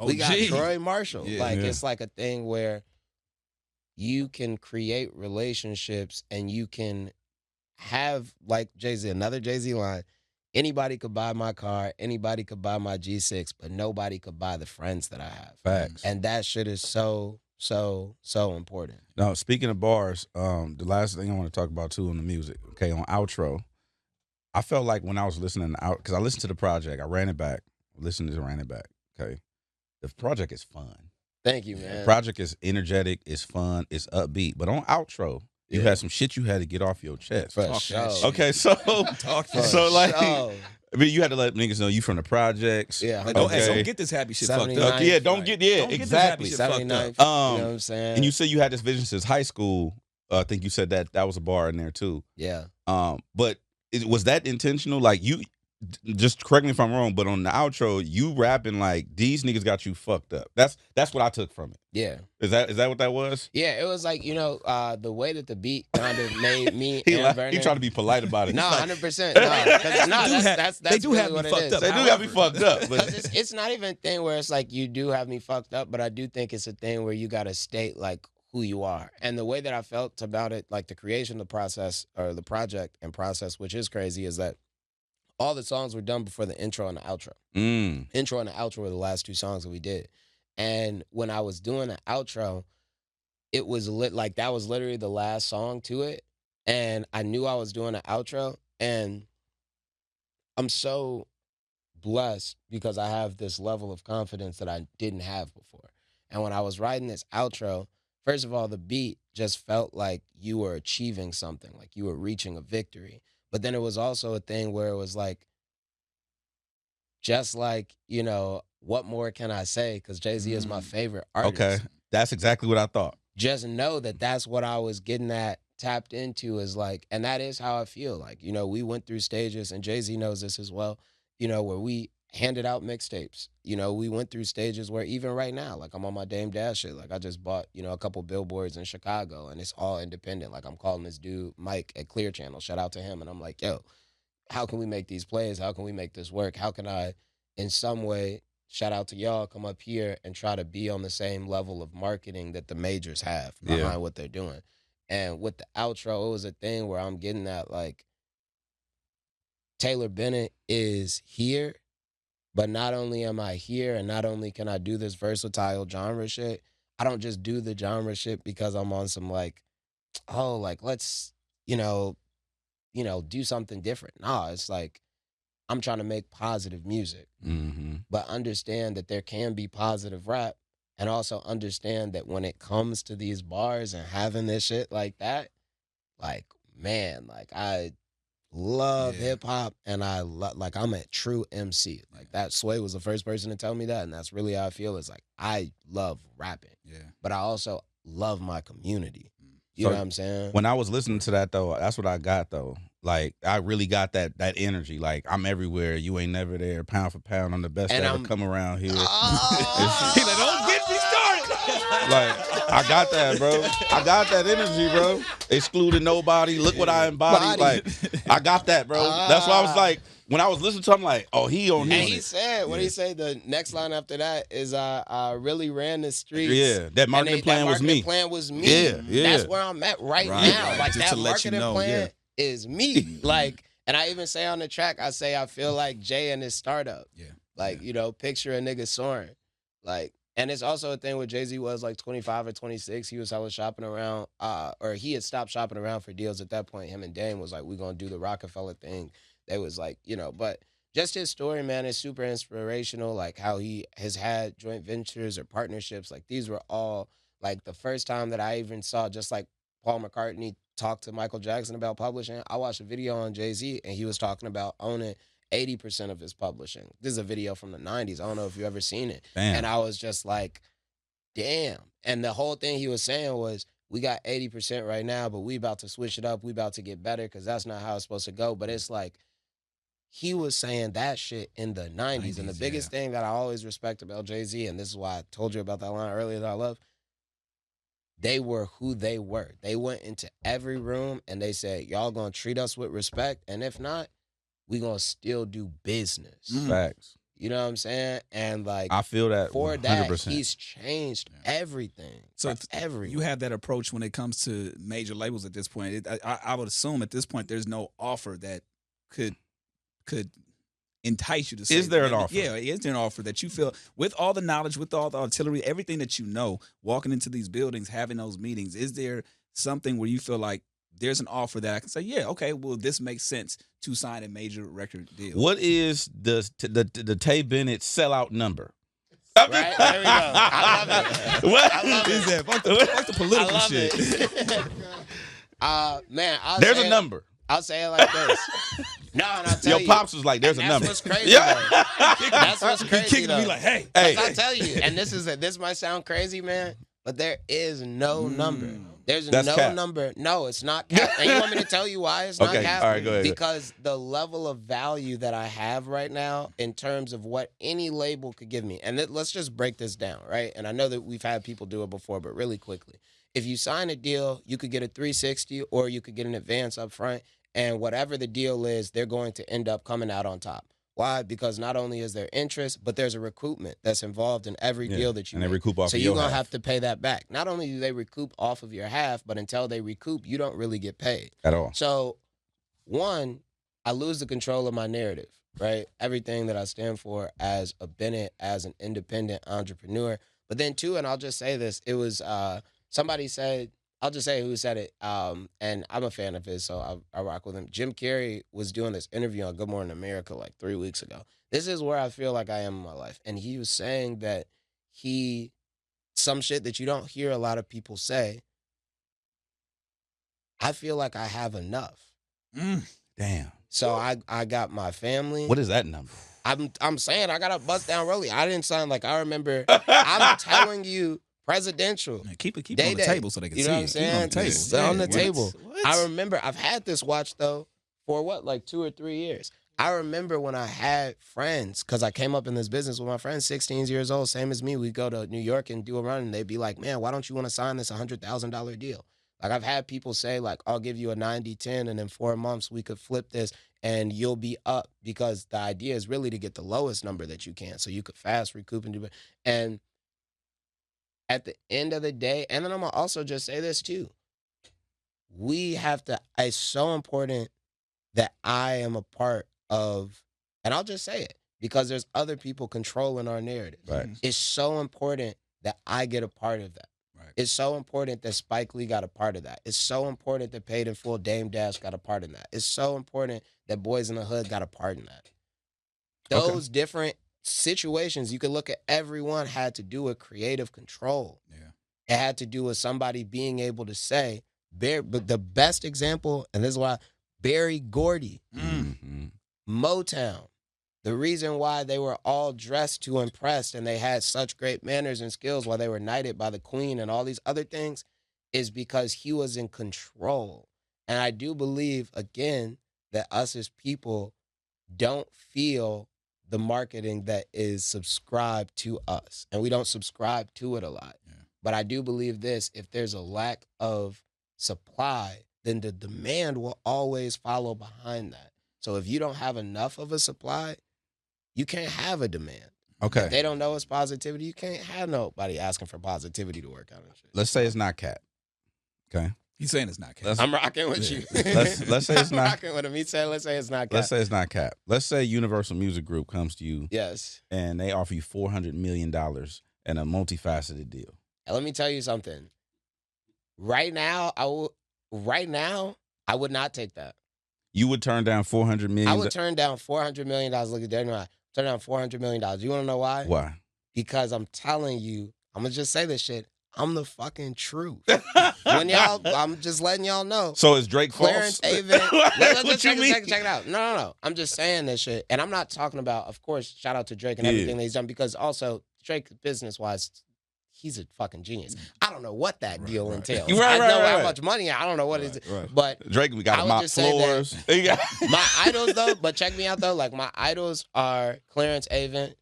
We got Troy Marshall. Yeah. It's like a thing where you can create relationships and you can have, like Jay-Z, another Jay-Z line, anybody could buy my car, anybody could buy my G6, but nobody could buy the friends that I have. Facts. And that shit is so important. Now, speaking of bars, the last thing I want to talk about too on the music, okay, on outro, I felt like when I was listening out, because I listened to the project, I ran it back, okay. The project is fun. Thank you, The man. project is energetic, it's fun, it's upbeat. But on outro, you had some shit you had to get off your chest. For Talk sure. that shit. Okay, so Talk For that so like, sure. I mean, you had to let niggas know you from the projects. Yeah, Don't, hey, okay. don't get this happy shit fucked 79. up. Okay, yeah, don't get Don't get this exactly. happy shit fucked 79, up. you know what I'm saying? And you said you had this vision since high school. I think you said that was a bar in there too. Yeah. But was that intentional? Like you, just correct me if I'm wrong, but on the outro, you rapping like these niggas got you fucked up. That's what I took from it. Yeah. Is that what that was? Yeah, it was like, you know, the way that the beat kind of made me He and Vernon. trying to be polite about it. No, Like, 100%. That's they do really have me what it fucked is. up. they do got me fucked up. But 'Cause it's not even a thing where it's like you do have me fucked up, but I do think it's a thing where you got to state like who you are. And the way that I felt about it, like the creation of the process or the project and process, which is crazy, is that all the songs were done before the intro and the outro. Intro and the outro were the last two songs that we did. And when I was doing the outro, it was like that was literally the last song to it. And I knew I was doing an outro. And I'm so blessed because I have this level of confidence that I didn't have before. And when I was writing this outro, first of all, the beat just felt like you were achieving something, like you were reaching a victory. But then it was also a thing where it was like, just like, you know, what more can I say? Because Jay-Z is my favorite artist. okay, that's exactly what I thought. Just know that that's what I was getting at, tapped into is like, and that is how I feel. Like, you know, we went through stages, and Jay-Z knows this as well, you know, where we handed out mixtapes. You know, we went through stages where even right now, like I'm on my Dame Dash shit. Like I just bought, you know, a couple billboards in Chicago and it's all independent. Like I'm calling this dude Mike at Clear Channel. Shout out to him. And I'm like, yo, how can we make these plays? How can we make this work? How can I, in some way, shout out to y'all, come up here and try to be on the same level of marketing that the majors have behind what they're doing. And with the outro, it was a thing where I'm getting at, like, Taylor Bennett is here, but not only am I here and not only can I do this versatile genre shit, I don't just do the genre shit because I'm on some, like, oh, like, let's, you know, do something different. Nah, it's like, I'm trying to make positive music, but understand that there can be positive rap, and also understand that when it comes to these bars and having this shit like that, like, man, like, I love hip hop, and I like, I'm a true MC. Like, that Sway was the first person to tell me that, and that's really how I feel. It's like, I love rapping, but I also love my community. You know what I'm saying? When I was listening to that, though, that's what I got, though. Like, I really got that energy. Like, I'm everywhere. You ain't never there. Pound for pound, I'm the best to ever come around here. Don't get me started. Like, I got that, bro. I got that energy, bro. Excluding nobody. Look what I embody. Like, I got that, bro. That's why I was like, when I was listening to him, like, oh, he on here. And he said, what he said, the next line after that is, I really ran the streets. Yeah, that marketing plan was me. Plan was me. Yeah. That's where I'm at right now. Like, just that to let marketing plan is me. Like, and I even say on the track, I say I feel like Jay and his startup. Yeah. Like, you know, picture a nigga soaring. Like, and it's also a thing where Jay-Z was like 25 or 26. He was hella shopping around, or he had stopped shopping around for deals at that point. Him and Dame was like, we're going to do the Rockefeller thing. They was like, you know, but just his story, man, is super inspirational. Like how he has had joint ventures or partnerships. Like these were all like the first time that I even saw, just like Paul McCartney talked to Michael Jackson about publishing. I watched a video on Jay-Z and he was talking about owning 80% of his publishing. This is a video from the 90s. I don't know if you've ever seen it. Damn. And I was just like, damn. And the whole thing he was saying was, we got 80% right now, but we about to switch it up. We about to get better because that's not how it's supposed to go. But it's like, he was saying that shit in the 90s. And the biggest thing that I always respect about Jay-Z, and this is why I told you about that line earlier that I love, they were who they were. They went into every room and they said, y'all gonna treat us with respect, and if not, we gonna still do business. Facts. You know what I'm saying? And like, I feel that for 100%. that, he's changed everything. So everything. You have that approach when it comes to major labels at this point. I would assume at this point there's no offer that could entice you to say. Is there an offer? Yeah, is there an offer that you feel, with all the knowledge, with all the artillery, everything that you know, walking into these buildings, having those meetings, is there something where you feel like there's an offer that I can say, yeah, okay, well, this makes sense to sign a major record deal? What is the Tay Bennett sellout number? Right? There we go. I love it. What I love is that? Fuck the political shit. Man, there's a number. I'll say it like this. No, and I'll tell you. Your pops was like, there's a number. That's what's crazy. That's what's crazy. He kicked me like, hey. I'll tell you, and this might sound crazy, man, but there is no number. There's no cap. number. No, it's not cap. And you want me to tell you why it's not cap? All right, go ahead. Because the level of value that I have right now in terms of what any label could give me, and let's just break this down, right? And I know that we've had people do it before, but really quickly. If you sign a deal, you could get a 360 or you could get an advance up front, and whatever the deal is, they're going to end up coming out on top. Why? Because not only is there interest, but there's a recoupment that's involved in every deal that you make. And they recoup off so of you're your going to half. have to pay that back. Not only do they recoup off of your half, but until they recoup, you don't really get paid. At all. So, one, I lose the control of my narrative, right? Everything that I stand for as a Bennett, as an independent entrepreneur. But then two, and I'll just say this, it was somebody said, I'll just say who said it, and I'm a fan of his, so I rock with him. Jim Carrey was doing this interview on Good Morning America like 3 weeks ago. This is where I feel like I am in my life. And he was saying that some shit that you don't hear a lot of people say, I feel like I have enough. Damn. So I got my family. What is that number? I'm saying I got a bust down rollie. I didn't sound like I remember. I'm telling you, presidential. Man, keep it on the table so they can see it. You know what I'm saying? Keep it It's on the table. What? I remember I've had this watch though for like 2 or 3 years. I remember when I had friends, because I came up in this business with my friends, 16 years old, same as me. We'd go to New York and do a run, and they'd be like, man, why don't you want to sign this $100,000 deal? Like, I've had people say, like, I'll give you a 90-10, and in 4 months we could flip this, and you'll be up, because the idea is really to get the lowest number that you can, so you could fast recoup and do it. And at the end of the day, and then I'm going to also just say this too, we have to, it's so important that I am a part of, and I'll just say it, because there's other people controlling our narrative. Right. It's so important that I get a part of that. Right. It's so important that Spike Lee got a part of that. It's so important that Paid in Full Dame Dash got a part in that. It's so important that Boys in the Hood got a part in that. Those different situations, you could look at, everyone had to do with creative control. Yeah. It had to do with somebody being able to say, but the best example, and this is why, Berry Gordy, Motown. The reason why they were all dressed to impress and they had such great manners and skills while they were knighted by the Queen and all these other things is because he was in control. And I do believe, again, that us as people don't feel the marketing that is subscribed to us. And we don't subscribe to it a lot. Yeah. But I do believe this, if there's a lack of supply, then the demand will always follow behind that. So if you don't have enough of a supply, you can't have a demand. Okay. If they don't know it's positivity, you can't have nobody asking for positivity to work out and shit. Let's say it's not Cat. Okay. He's saying it's not Cat. I'm rocking with you. Let's say it's I'm not. rocking with him. He said, let's say it's not Cat. Let's say it's not Cat. Let's say Universal Music Group comes to you. Yes. And they offer you $400 million and a multifaceted deal. And let me tell you something. Right now, I would not take that. You would turn down $400 million. I would turn down $400 million. Look at that. Turn down $400 million. You want to know why? Why? Because I'm telling you, I'm going to just say this shit. I'm the fucking truth. I'm just letting y'all know. So is Drake Clarence false? Avon. What you mean? Check it out. No. I'm just saying this shit. And I'm not talking about, of course, shout out to Drake and everything that he's done, because also Drake, business-wise, he's a fucking genius. I don't know what that deal entails. I know how much money, I don't know what it is. Right. But Drake, we got to mop floors. My idols, though, but check me out, though. Like, my idols are Clarence Avon.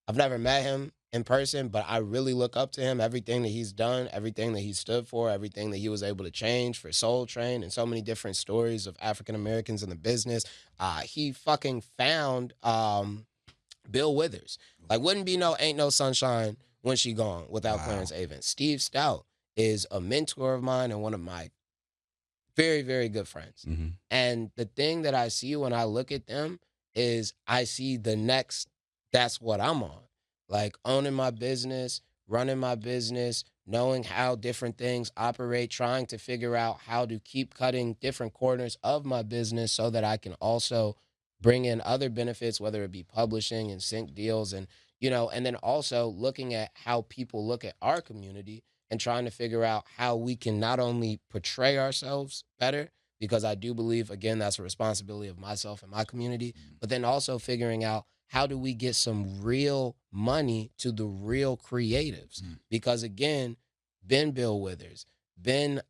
I've never met him in person, but I really look up to him. Everything that he's done, everything that he stood for, everything that he was able to change for Soul Train, and so many different stories of African Americans in the business. He fucking found Bill Withers. Like, wouldn't be no Ain't No Sunshine When She Gone without Clarence Avon. Steve Stout is a mentor of mine and one of my very, very good friends. Mm-hmm. And the thing that I see when I look at them is I see the next, that's what I'm on. Like, owning my business, running my business, knowing how different things operate, trying to figure out how to keep cutting different corners of my business so that I can also bring in other benefits, whether it be publishing and sync deals, and, you know, and then also looking at how people look at our community and trying to figure out how we can not only portray ourselves better, because I do believe, again, that's a responsibility of myself and my community, but then also figuring out how do we get some real money to the real creatives? Because, again, been Bill Withers, been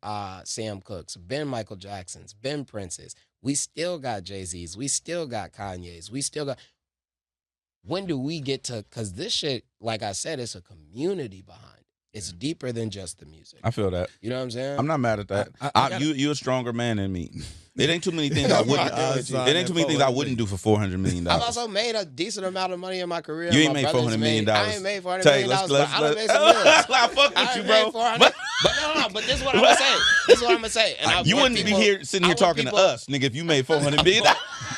Sam Cooks, been Michael Jacksons, been Princes. We still got Jay-Z's. We still got Kanye's. We still got... When do we get to... Because this shit, like I said, it's a community behind it. It's deeper than just the music. I feel that. You know what I'm saying? I'm not mad at that. You're a stronger man than me. It ain't too many things I wouldn't. It ain't too many things I wouldn't do for $400 million. I've also made a decent amount of money in my career. You ain't made $400 million. I ain't made $400 million, but I done made some millions. I fuck with you, bro. But this is what I'm gonna say. This is what I'm gonna say. And you wouldn't be here sitting here talking to us, nigga, if you made $400 million.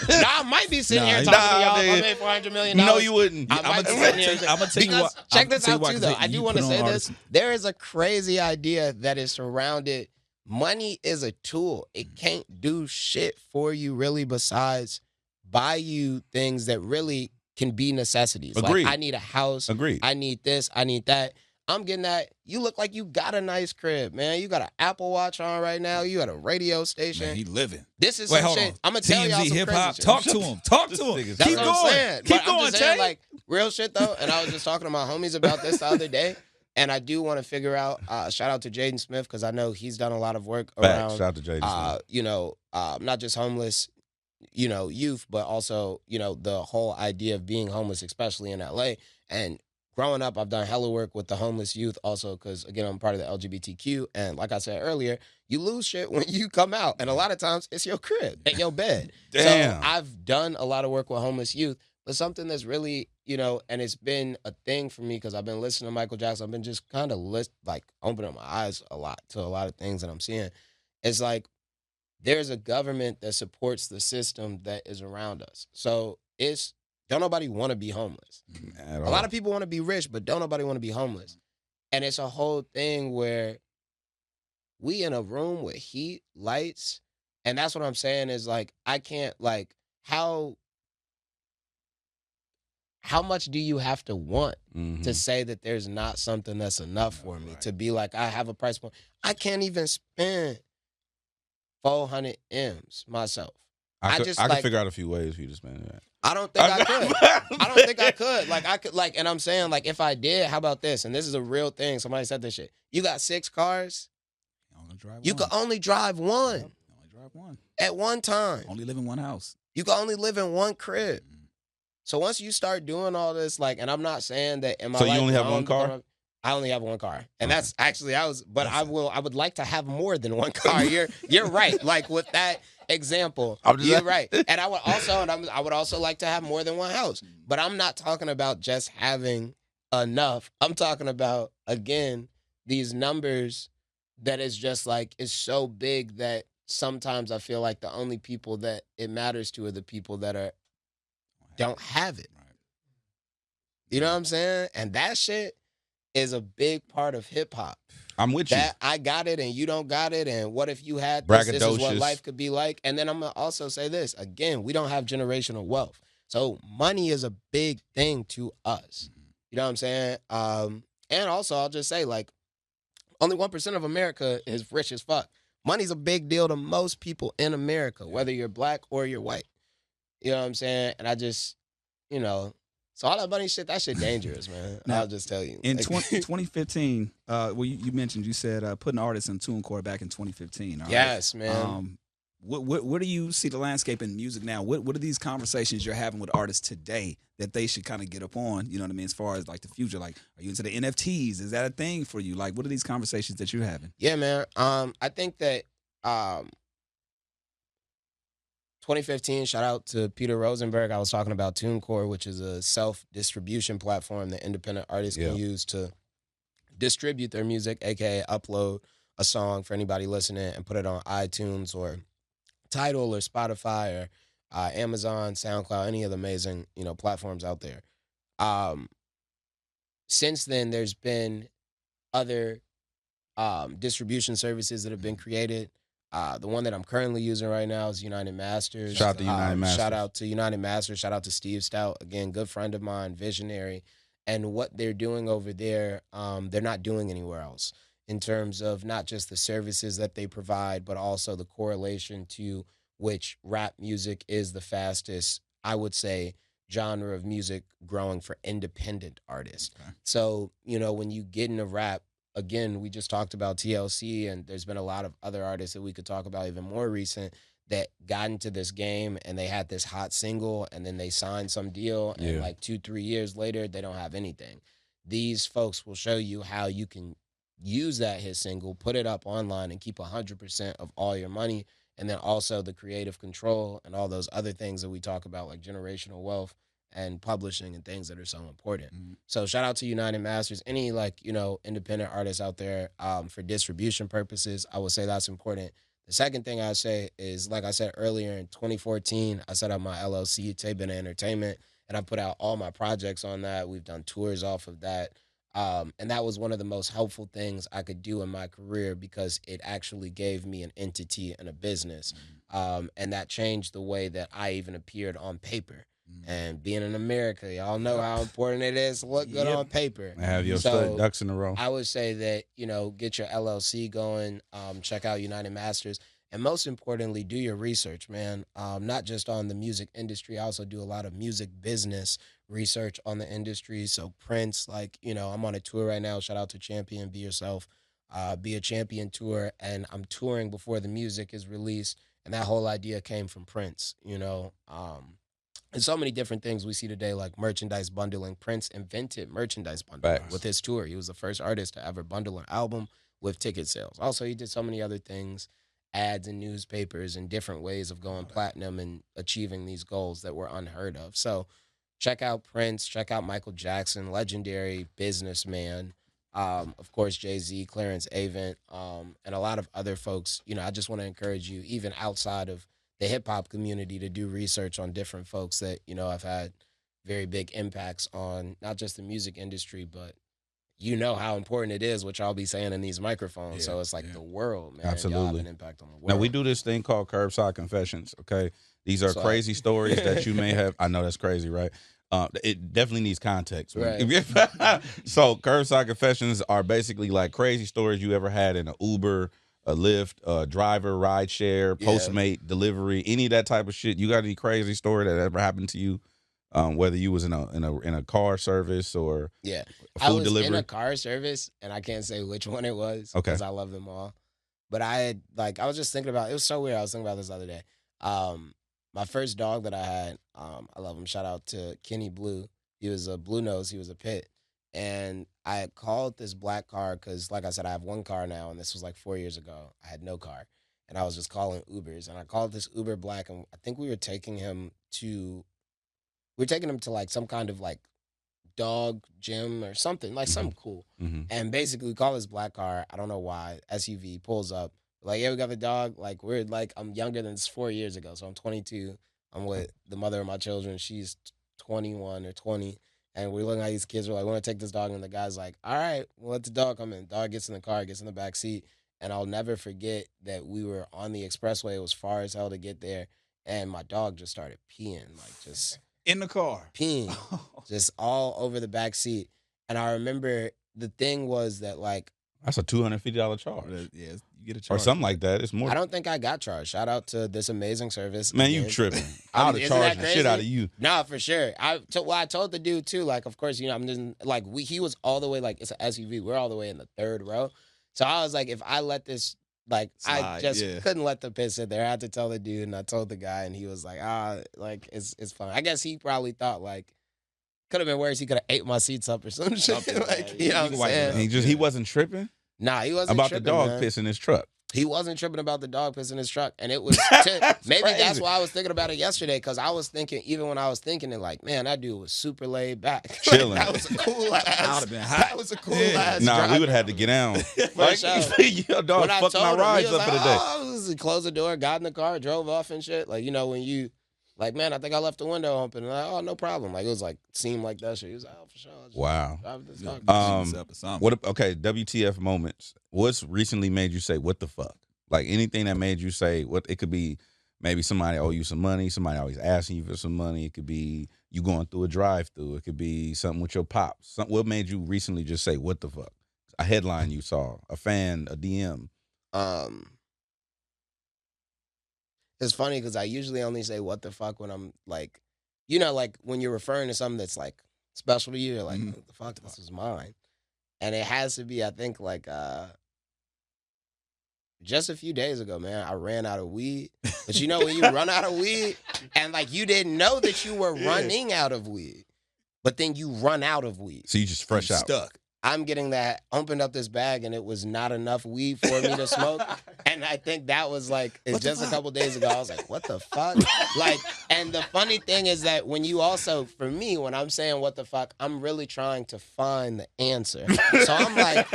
I might be sitting here talking to y'all if I made $400 million. No, you wouldn't. I'm gonna tell you what. Check this out too, though. I do want to say this. There is a crazy idea that is surrounded. Money is a tool. It can't do shit for you really besides buy you things that really can be necessities. Agreed. Like, I need a house. Agreed. I need this. I need that. I'm getting that. You look like you got a nice crib, man. You got an Apple Watch on right now. You got a radio station. Man, he living. This is some shit. I'm going to tell y'all some hip hop. crazy Talk shit. to him. Talk to him. That's Keep what going. I'm saying. Keep But going, I'm just saying, Tay. like, real shit, though. And I was just talking to my homies about this the other day. And I do want to figure out, shout out to Jaden Smith, because I know he's done a lot of work around, Shout out to Jaden Smith. you know, not just homeless youth, but also, the whole idea of being homeless, especially in LA. And growing up, I've done hella work with the homeless youth also because, again, I'm part of the LGBTQ. And like I said earlier, you lose shit when you come out. And a lot of times it's your crib and your bed. Damn. So I've done a lot of work with homeless youth, but something that's really, and it's been a thing for me because I've been listening to Michael Jackson. I've been just kind of opening my eyes a lot to a lot of things that I'm seeing. It's like, there's a government that supports the system that is around us. So don't nobody want to be homeless. A lot of people want to be rich, but don't nobody want to be homeless. And it's a whole thing where we in a room with heat, lights, and that's what I'm saying is like, I can't how much do you have to want to say that there's not something that's enough for me to be like, I have a price point. I can't even spend 400 M's myself. I could figure out a few ways for you to spend that. I don't think I could. I don't think I could. And I'm saying, if I did, how about this? And this is a real thing. Somebody said this shit. You got 6 cars. You can only drive one. Yep. Only drive one. At one time. Only live in one house. You can only live in one crib. So once you start doing all this, and I'm not saying that in my life. So you only have one car? I only have one car. And that's actually, I would like to have more than one car. You're right. With that example, you're right. And I would also like to have more than one house. But I'm not talking about just having enough. I'm talking about, again, these numbers that is just it's so big that sometimes I feel like the only people that it matters to are the people that don't have it. You know what I'm saying? And that shit is a big part of hip hop. I'm with you. That I got it and you don't got it, and what if you had this? This is what life could be like. And then I'm gonna also say this again: we don't have generational wealth, so money is a big thing to us. You know what I'm saying? And also, I'll just say only 1% of America is rich as fuck. Money's a big deal to most people in America, whether you're black or you're white. You know what I'm saying? And I just, so all that money shit, that shit dangerous, man. Now, I'll just tell you. In 2015, you mentioned, you said putting artists in TuneCore back in 2015. All yes, right? man. Where do you see the landscape in music now? What are these conversations you're having with artists today that they should kind of get up on? You know what I mean? As far as the future, are you into the NFTs? Is that a thing for you? What are these conversations that you're having? Yeah, man. I think that 2015, shout out to Peter Rosenberg. I was talking about TuneCore, which is a self-distribution platform that independent artists can use to distribute their music, aka upload a song for anybody listening and put it on iTunes or Tidal or Spotify or Amazon, SoundCloud, any of the amazing platforms out there. Since then, there's been other distribution services that have been created. The one that I'm currently using right now is United Masters. Shout out to United Masters. Shout out to United Masters. Shout out to Steve Stout. Again, good friend of mine, visionary. And what they're doing over there, they're not doing anywhere else in terms of not just the services that they provide, but also the correlation to which rap music is the fastest, I would say, genre of music growing for independent artists. Okay. So, when you get into rap, again, we just talked about TLC, and there's been a lot of other artists that we could talk about even more recent that got into this game and they had this hot single and then they signed some deal and 2-3 years later, they don't have anything. These folks will show you how you can use that hit single, put it up online and keep 100% of all your money. And then also the creative control and all those other things that we talk about, like generational wealth and publishing and things that are so important. Mm-hmm. So shout out to United Masters. Any independent artists out there for distribution purposes, I would say that's important. The second thing I say is, like I said earlier, in 2014, I set up my LLC, Bennett Entertainment, and I put out all my projects on that. We've done tours off of that. And that was one of the most helpful things I could do in my career because it actually gave me an entity and a business. And that changed the way that I even appeared on paper. And being in America, y'all know how important it is to look good on paper. Have your ducks in a row. I would say that, get your LLC going, check out United Masters, and most importantly, do your research, man. Not just on the music industry. I also do a lot of music business research on the industry. So Prince, I'm on a tour right now. Shout out to Champion, Be Yourself, Be a Champion tour. And I'm touring before the music is released. And that whole idea came from Prince, you know. And so many different things we see today, like merchandise bundling. Prince invented merchandise bundling Facts. with his tour. He was the first artist to ever bundle an album with ticket sales. Also, he did so many other things, ads in newspapers and different ways of going platinum and achieving these goals that were unheard of. So check out Prince, check out Michael Jackson, legendary businessman. Of course, Jay-Z, Clarence Avant, and a lot of other folks. You know, I just want to encourage you, even outside of the hip hop community, to do research on different folks that, you know, have had very big impacts on not just the music industry, but you know how important it is, which I'll be saying in these microphones. Yeah, so it's like the world, man. Absolutely. Y'all have an impact on the world. Now, we do this thing called Curbside Confessions, okay? These are So crazy stories that you may have. I know that's crazy, right? It definitely needs context. Right. So Curbside Confessions are basically like crazy stories you ever had in an Uber, a Lyft, a driver, ride share, Yeah. Postmate, delivery, any of that type of shit. You got any crazy story that ever happened to you? Whether you was in a car service or Yeah. a I food was delivery. in a car service, and I can't say which one it was Okay. because I love them all. But I had, like, I was just thinking about, it was so weird. I was thinking about this the other day. My first dog that I had, I love him. Shout out to Kenny Blue. He was a blue nose. He was a pit. And I had called this black car because, like I said, I have one car now, and this was like 4 years ago. I had no car. And I was just calling Ubers. And I called this Uber black, and I think we were taking him to like some kind of like dog gym or something, like something cool. Mm-hmm. And basically we call this black car, I don't know why, SUV pulls up. Like, yeah, we got the dog. Like, we're like, I'm younger than this 4 years ago. So I'm 22. I'm with the mother of my children. She's 21 or 20. And we're looking at these kids. We're like, we want to take this dog. And the guy's like, all right, we'll let the dog come in. Dog gets in the car, gets in the back seat. And I'll never forget that we were on the expressway. It was far as hell to get there. And my dog just started peeing, like just In the car. peeing just all over the back seat. And I remember the thing was that, like, That's a $250 charge. Yeah, you get a charge. Or something like that. It's more. I don't think I got charged. Shout out to this amazing service. Man, you again. tripping. I would have Isn't charged that the shit out of crazy? you. Nah, for sure. I told the dude too, like, of course, you know, I'm just like, he was all the way, like, it's an SUV. We're all the way in the third row. So I was like, if I let this, like, I Slide, just yeah. couldn't let the piss sit there. I had to tell the dude, and I told the guy, and he was like, like, it's fine. I guess he probably thought, like, could have been worse. He could have ate my seats up or some shit. Something, Like, man. you know You what can I'm wipe it saying? up. He wasn't tripping Nah, he wasn't about tripping, the dog man. piss in his truck. He wasn't tripping about the dog piss in his truck. And it was, maybe crazy. that's why I was thinking about it yesterday, because I was thinking, even when I was thinking it, like, man, that dude was super laid back. Like, Chilling. that was a cool ass. I would have been hot. That was a cool ass. Nah, drive. we would have had to get down. Like, sure. your dog When I fucked my told him, he rides was up for the like, day. oh, closed the door, got in the car, drove off and shit. Like, you know, when you, like, man, I think I left the window open. And like, oh, no problem. Like, it was like, seemed like that shit. He was like, oh, for sure. I'll just Wow. drive this Yeah, car. clean this up or something. Okay, WTF moments. What's recently made you say, what the fuck? Like anything that made you say, what it could be, maybe somebody owe you some money, somebody always asking you for some money. It could be you going through a drive-through. It could be something with your pops. What made you recently just say, what the fuck? A headline you saw, a fan, a DM. It's funny because I usually only say what the fuck when I'm like, you know, like when you're referring to something that's like special to you, you're like, what the fuck, this is mine. And it has to be, I think, like just a few days ago, man, I ran out of weed. But you know when you run out of weed and like you didn't know that you were running out of weed, but then you run out of weed. So you just fresh out. Stuck. I'm getting that, opened up this bag and it was not enough weed for me to smoke. And I think that was like, just a couple days ago, I was like, what the fuck? Like, and the funny thing is that when you also, for me, when I'm saying what the fuck, I'm really trying to find the answer. So I'm like,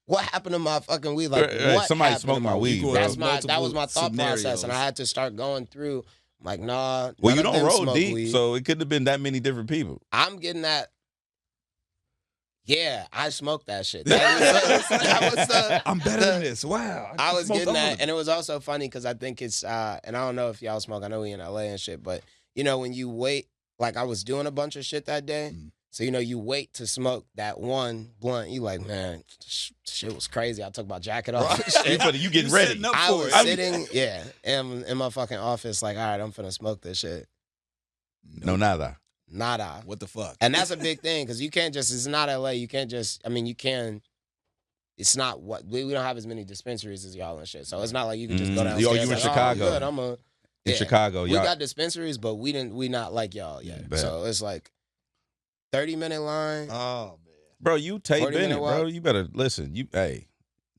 what happened to my fucking weed? Like, Right, what somebody happened smoked to my weed, bro. That was Multiple my thought process. scenarios. And I had to start going through, I'm like, nah, Well, none you of don't them roll smoke deep, weed. so it couldn't have been that many different people. I'm getting that. Yeah, I smoked that shit. That was the I'm better than this. Wow. I was smoked getting all that, of and it was also funny because I think it's, and I don't know if y'all smoke. I know we in LA and shit, but you know when you wait, like I was doing a bunch of shit that day, so you know you wait to smoke that one blunt. You like, man, shit was crazy. I took my jacket off. And shit. You getting ready. I was sitting, in my fucking office, like, all right, I'm finna smoke this shit. No, nada. Nada. What the fuck? And that's a big thing because you can't just, it's not LA. You can't just, I mean, you can it's not what we don't have as many dispensaries as y'all and shit. So it's not like you can just go downstairs. Yo, you in like, Chicago? Oh, good, in Chicago, we y'all got dispensaries, but we not like y'all yet. Bet. So it's like 30-minute line. Oh man, bro. You Tay 40-minute Bennett, walk. bro. You better listen. Government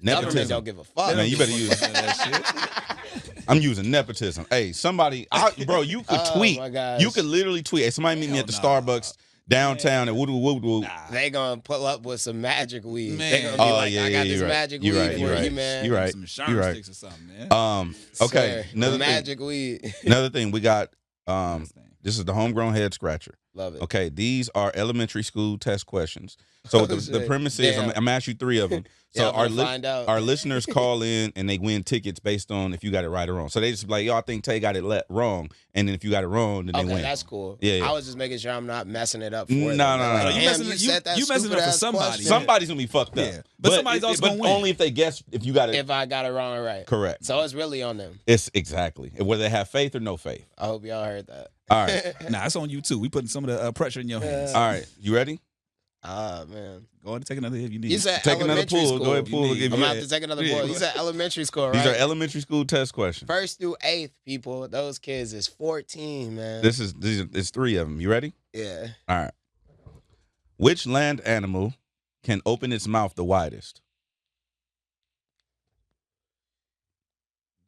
Nepotism. don't give a fuck. Man, you better use that shit. I'm using nepotism. Hey, somebody, bro, you could tweet. My gosh. You could literally tweet. Hey, somebody meet me at the Hell nah. Starbucks downtown at woo. Nah. They gonna pull up with some magic weed. Man. They gonna be like, I got this you're right. magic You're weed right, for you're you, right. man. You're right. Some insurance You're right. sticks or something, man. Okay. Sir, Another thing. magic weed. Another thing. We got. This is the homegrown head scratcher. Love it. Okay, these are elementary school test questions. So the shit. premise is, I'm gonna ask you 3 of them. So Yeah, I'm gonna find out. our listeners call in and they win tickets based on if you got it right or wrong. So they just be like, yo, I think Tay got it wrong, and then if you got it wrong, then they Okay, win. that's cool. Yeah. I was just making sure I'm not messing it up for No, them. no, Like, no. You damn, messing you it- said that you messing it up for stupid-ass somebody. question. Somebody's gonna be fucked up. Yeah. But somebody's also gonna win. Only if they guess if you got it If I got it wrong or right. correct. So it's really on them. It's exactly whether they have faith or no faith. I hope y'all heard that. All right, Nah, it's on you too. We putting some of the pressure in your hands. all right. You ready? Ah, man. Go ahead and take another if you need. You said Take another elementary pull. school. Go ahead, pull. You We'll need- give I'm you. going to have to take another Yeah. pull. You said elementary school, right? These are elementary school test questions. 1st through 8th, people. Those kids is 14, man. It's 3 of them. You ready? Yeah. All right. Which land animal can open its mouth the widest?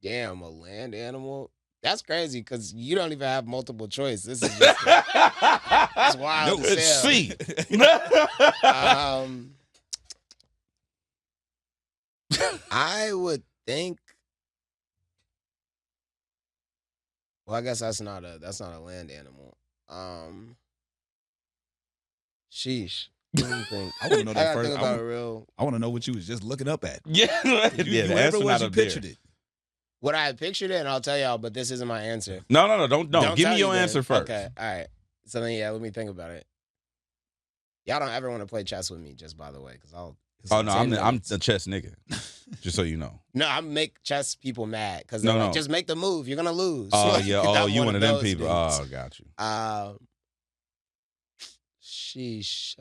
Damn, a land animal? That's crazy because you don't even have multiple choice. This is just it's wild No, as It's hell. C. I would think. Well, I guess that's not a land animal. Sheesh. What do you think? I want to know I that gotta first. think about a real. I want to know what you was just looking up at. Yeah, You, yeah. The whatever answer it was not you up there. pictured it. What I had pictured it, and I'll tell y'all, but this isn't my answer. No. Don't Don't give tell me you your then. answer first. Okay, all right. So then, yeah, let me think about it. Y'all don't ever want to play chess with me, just by the way, because I'll. Oh no, 10 I'm minutes. the chess nigga. Just so you know. No, I make chess people mad because No, they're no. like, just make the move. You're gonna lose. Oh Like, yeah. I'm Oh, you one of them those people. dudes. Oh, got you. Sheesh.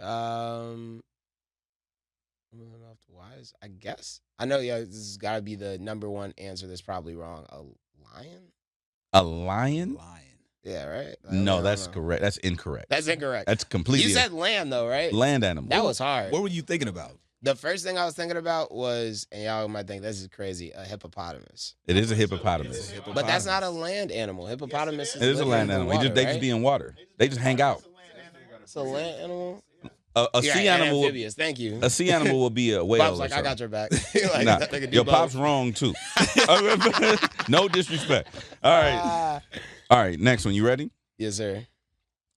Wise, I guess. I know. Yeah, this has got to be the number one answer. That's probably wrong. A lion? A lion? Lion. Yeah, right. I No, don't that's know. correct. That's incorrect. That's incorrect. That's completely You said land though, right? land animal. That was hard. What were you thinking about? The first thing I was thinking about was, and y'all might think this is crazy, a hippopotamus. It is a hippopotamus. But that's not a land animal. Hippopotamus is It is a living land in the animal. water, They just right? be in water. They just hang out. It's a land animal. A You're sea right, animal. amphibious. Thank you. A sea animal will be a whale. Pop's or like, I got something. your back. Like, Nah, that nigga do your both. pop's wrong too. No disrespect. All right. Ah. All right. Next one. You ready? Yes, sir.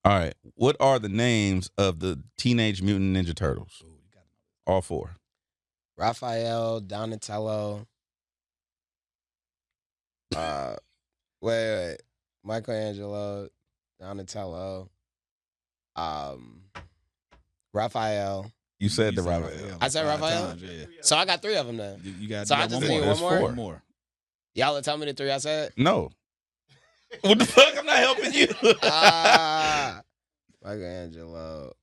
All right. What are the names of the Teenage Mutant Ninja Turtles? All 4. Raphael, Donatello. Wait. Michelangelo, Donatello. Raphael. You said the You Raphael. I said 5 Raphael? times, yeah. So I got 3 of them then. You got. So you I got just one need more. one more? Four. More. Y'all will tell me the 3 I said? No. What the fuck? I'm not helping you. Michelangelo,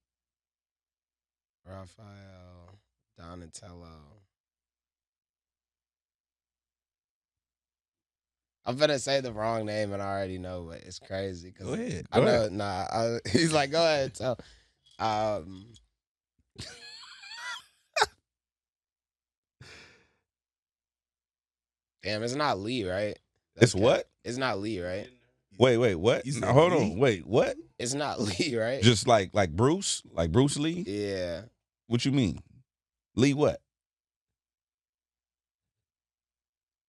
Raphael, Donatello. I'm gonna say the wrong name and I already know, but it's crazy. Go ahead. I Go know. ahead. Nah, he's like, go ahead. So, damn, it's not Lee, right? It's what? It's not Lee, right? Wait, what? You said No, hold Lee? on. Wait, what? It's not Lee, right? Just like Bruce? Like Bruce Lee? Yeah. What you mean? Lee what?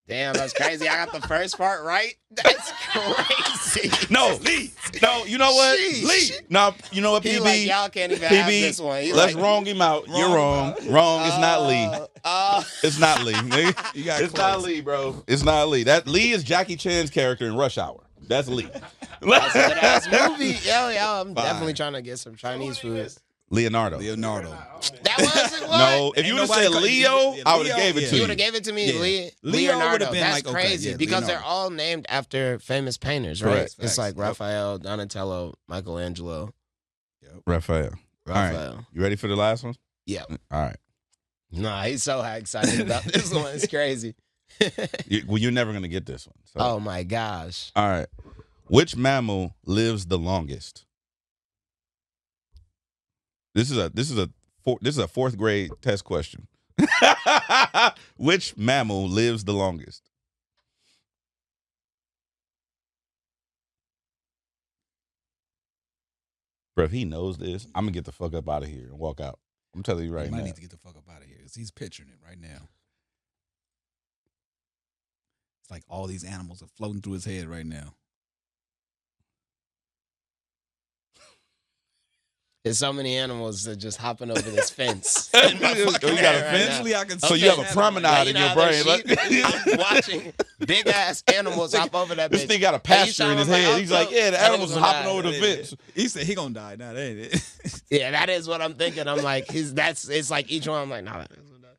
Damn, that's crazy. I got the first part right. That's crazy. No, Lee. No, you know what? Sheesh. Lee. No, you know what, He PB? like, y'all can't even have PB, this one. He let's like, wrong him out. You're wrong. Wrong. It's not Lee. It's not Lee. nigga. You got It's close. not Lee, bro. It's not Lee. That Lee is Jackie Chan's character in Rush Hour. That's Lee. That's a good-ass movie. Yo, I'm Fine. definitely trying to get some Chinese food. Leonardo. Leonardo. That wasn't what? No, if Ain't you would have nobody said call- Leo, yeah, I would have Leo, gave it yeah. to You you. would have gave it to me, Yeah. Leo Leo would've been That's like, okay, crazy yeah, because Leonardo. they're all named after famous painters, right? Correct. It's like Facts. Raphael, Donatello, Michelangelo. Raphael. Raphael. You ready for the last one? Yeah. All right. Nah, he's so excited about this one. It's crazy. You're never gonna get this one. So. Oh my gosh. All right. Which mammal lives the longest? This is a fourth grade test question. Which mammal lives the longest? Bro, if he knows this, I'm gonna get the fuck up out of here and walk out. I'm telling you right He now. might need to get the fuck up out of here because he's picturing it right now. It's like all these animals are floating through his head right now. There's so many animals that just hopping over this fence. You got a fence? Eventually, I can So see you have that. a promenade in your brain. I'm watching big ass animals hop over that This bitch. thing got a pasture in his head. He's like, yeah, the animals are hopping over the fence. He said he gonna die. Now that ain't it. Yeah, that is what I'm thinking. I'm like, it's like each one. I'm like, nah, that is what that.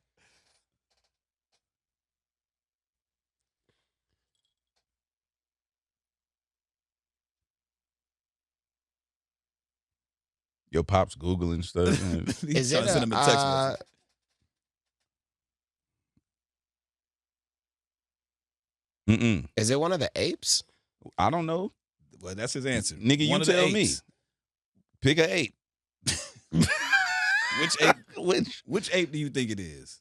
Your pop's Googling stuff. Is Trying it to send him a text message. Is it one of the apes? I don't know. Well, that's his answer. Nigga, you One of the tell me. apes. Pick an ape. Which ape? Which ape do you think it is?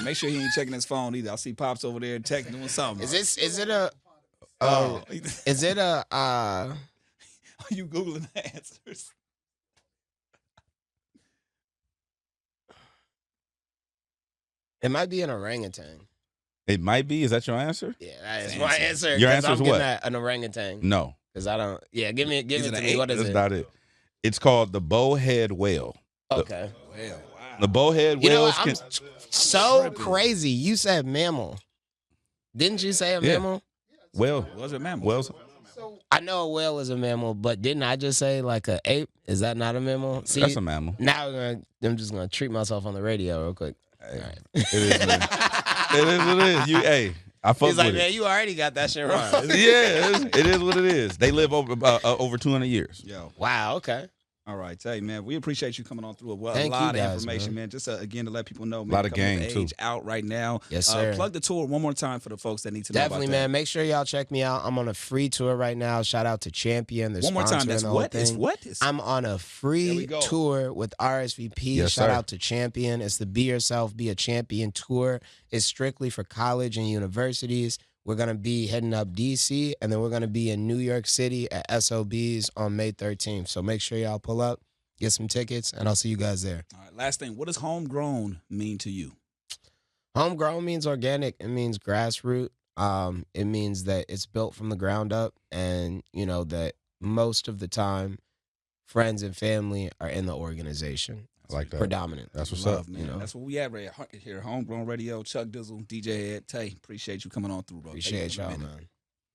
Make sure he ain't checking his phone either. I see Pops over there texting doing something. Is it a? Oh, Is it a? are you googling the answers? It might be an orangutan. It might be. Is that your answer? Yeah, that is Answer. my answer. Your 'cause answer is I'm getting what? at an orangutan. No. Because I don't. Yeah, give it it to an me. ape? What is That's it? not it. It's called the bowhead whale. Okay. Well, wow. The bowhead You know whales what? I'm can. so tripping. crazy. You said mammal. Didn't you say a Yeah. mammal? Well, Was it mammal? whales. I know a whale is a mammal, but didn't I just say like an ape? Is that not a mammal? See, That's a mammal. now I'm just gonna treat myself on the radio real quick. Hey, All right. It is what it is. What it is. You, hey, I fuck He's like, with man, it. you already got that shit wrong. Yeah, it is what it is. They live over 200 years. Yo. Wow. Okay. All right, hey man, we appreciate you coming on through. A Thank lot you of guys, information, man. Just again to let people know, man, Lot of coming game, of too. age out right now. Yes, sir. Plug the tour one more time for the folks that need to know Definitely, about man. Make sure y'all check me out. I'm on a free tour right now. Shout out to Champion. They're One more time. sponsoring That's the whole what? It's thing. what? It's, I'm on a There free we go. tour with RSVP. Yes, Shout sir. out to Champion. It's the Be Yourself, Be a Champion tour. It's strictly for college and universities. We're going to be heading up DC, and then we're going to be in New York City at SOBs on May 13th. So make sure y'all pull up, get some tickets, and I'll see you guys there. all right, last thing. What does homegrown mean to you? Homegrown means organic. It means grassroots. It means that it's built from the ground up, and you know that most of the time, friends and family are in the organization. I like that. Predominant. That's what's Love, up. man. you know. That's what we at right here. Homegrown Radio. Chuck Dizzle, DJ Ed, Tay. Appreciate you coming on through, bro. Appreciate Thank you for y'all, being here. man.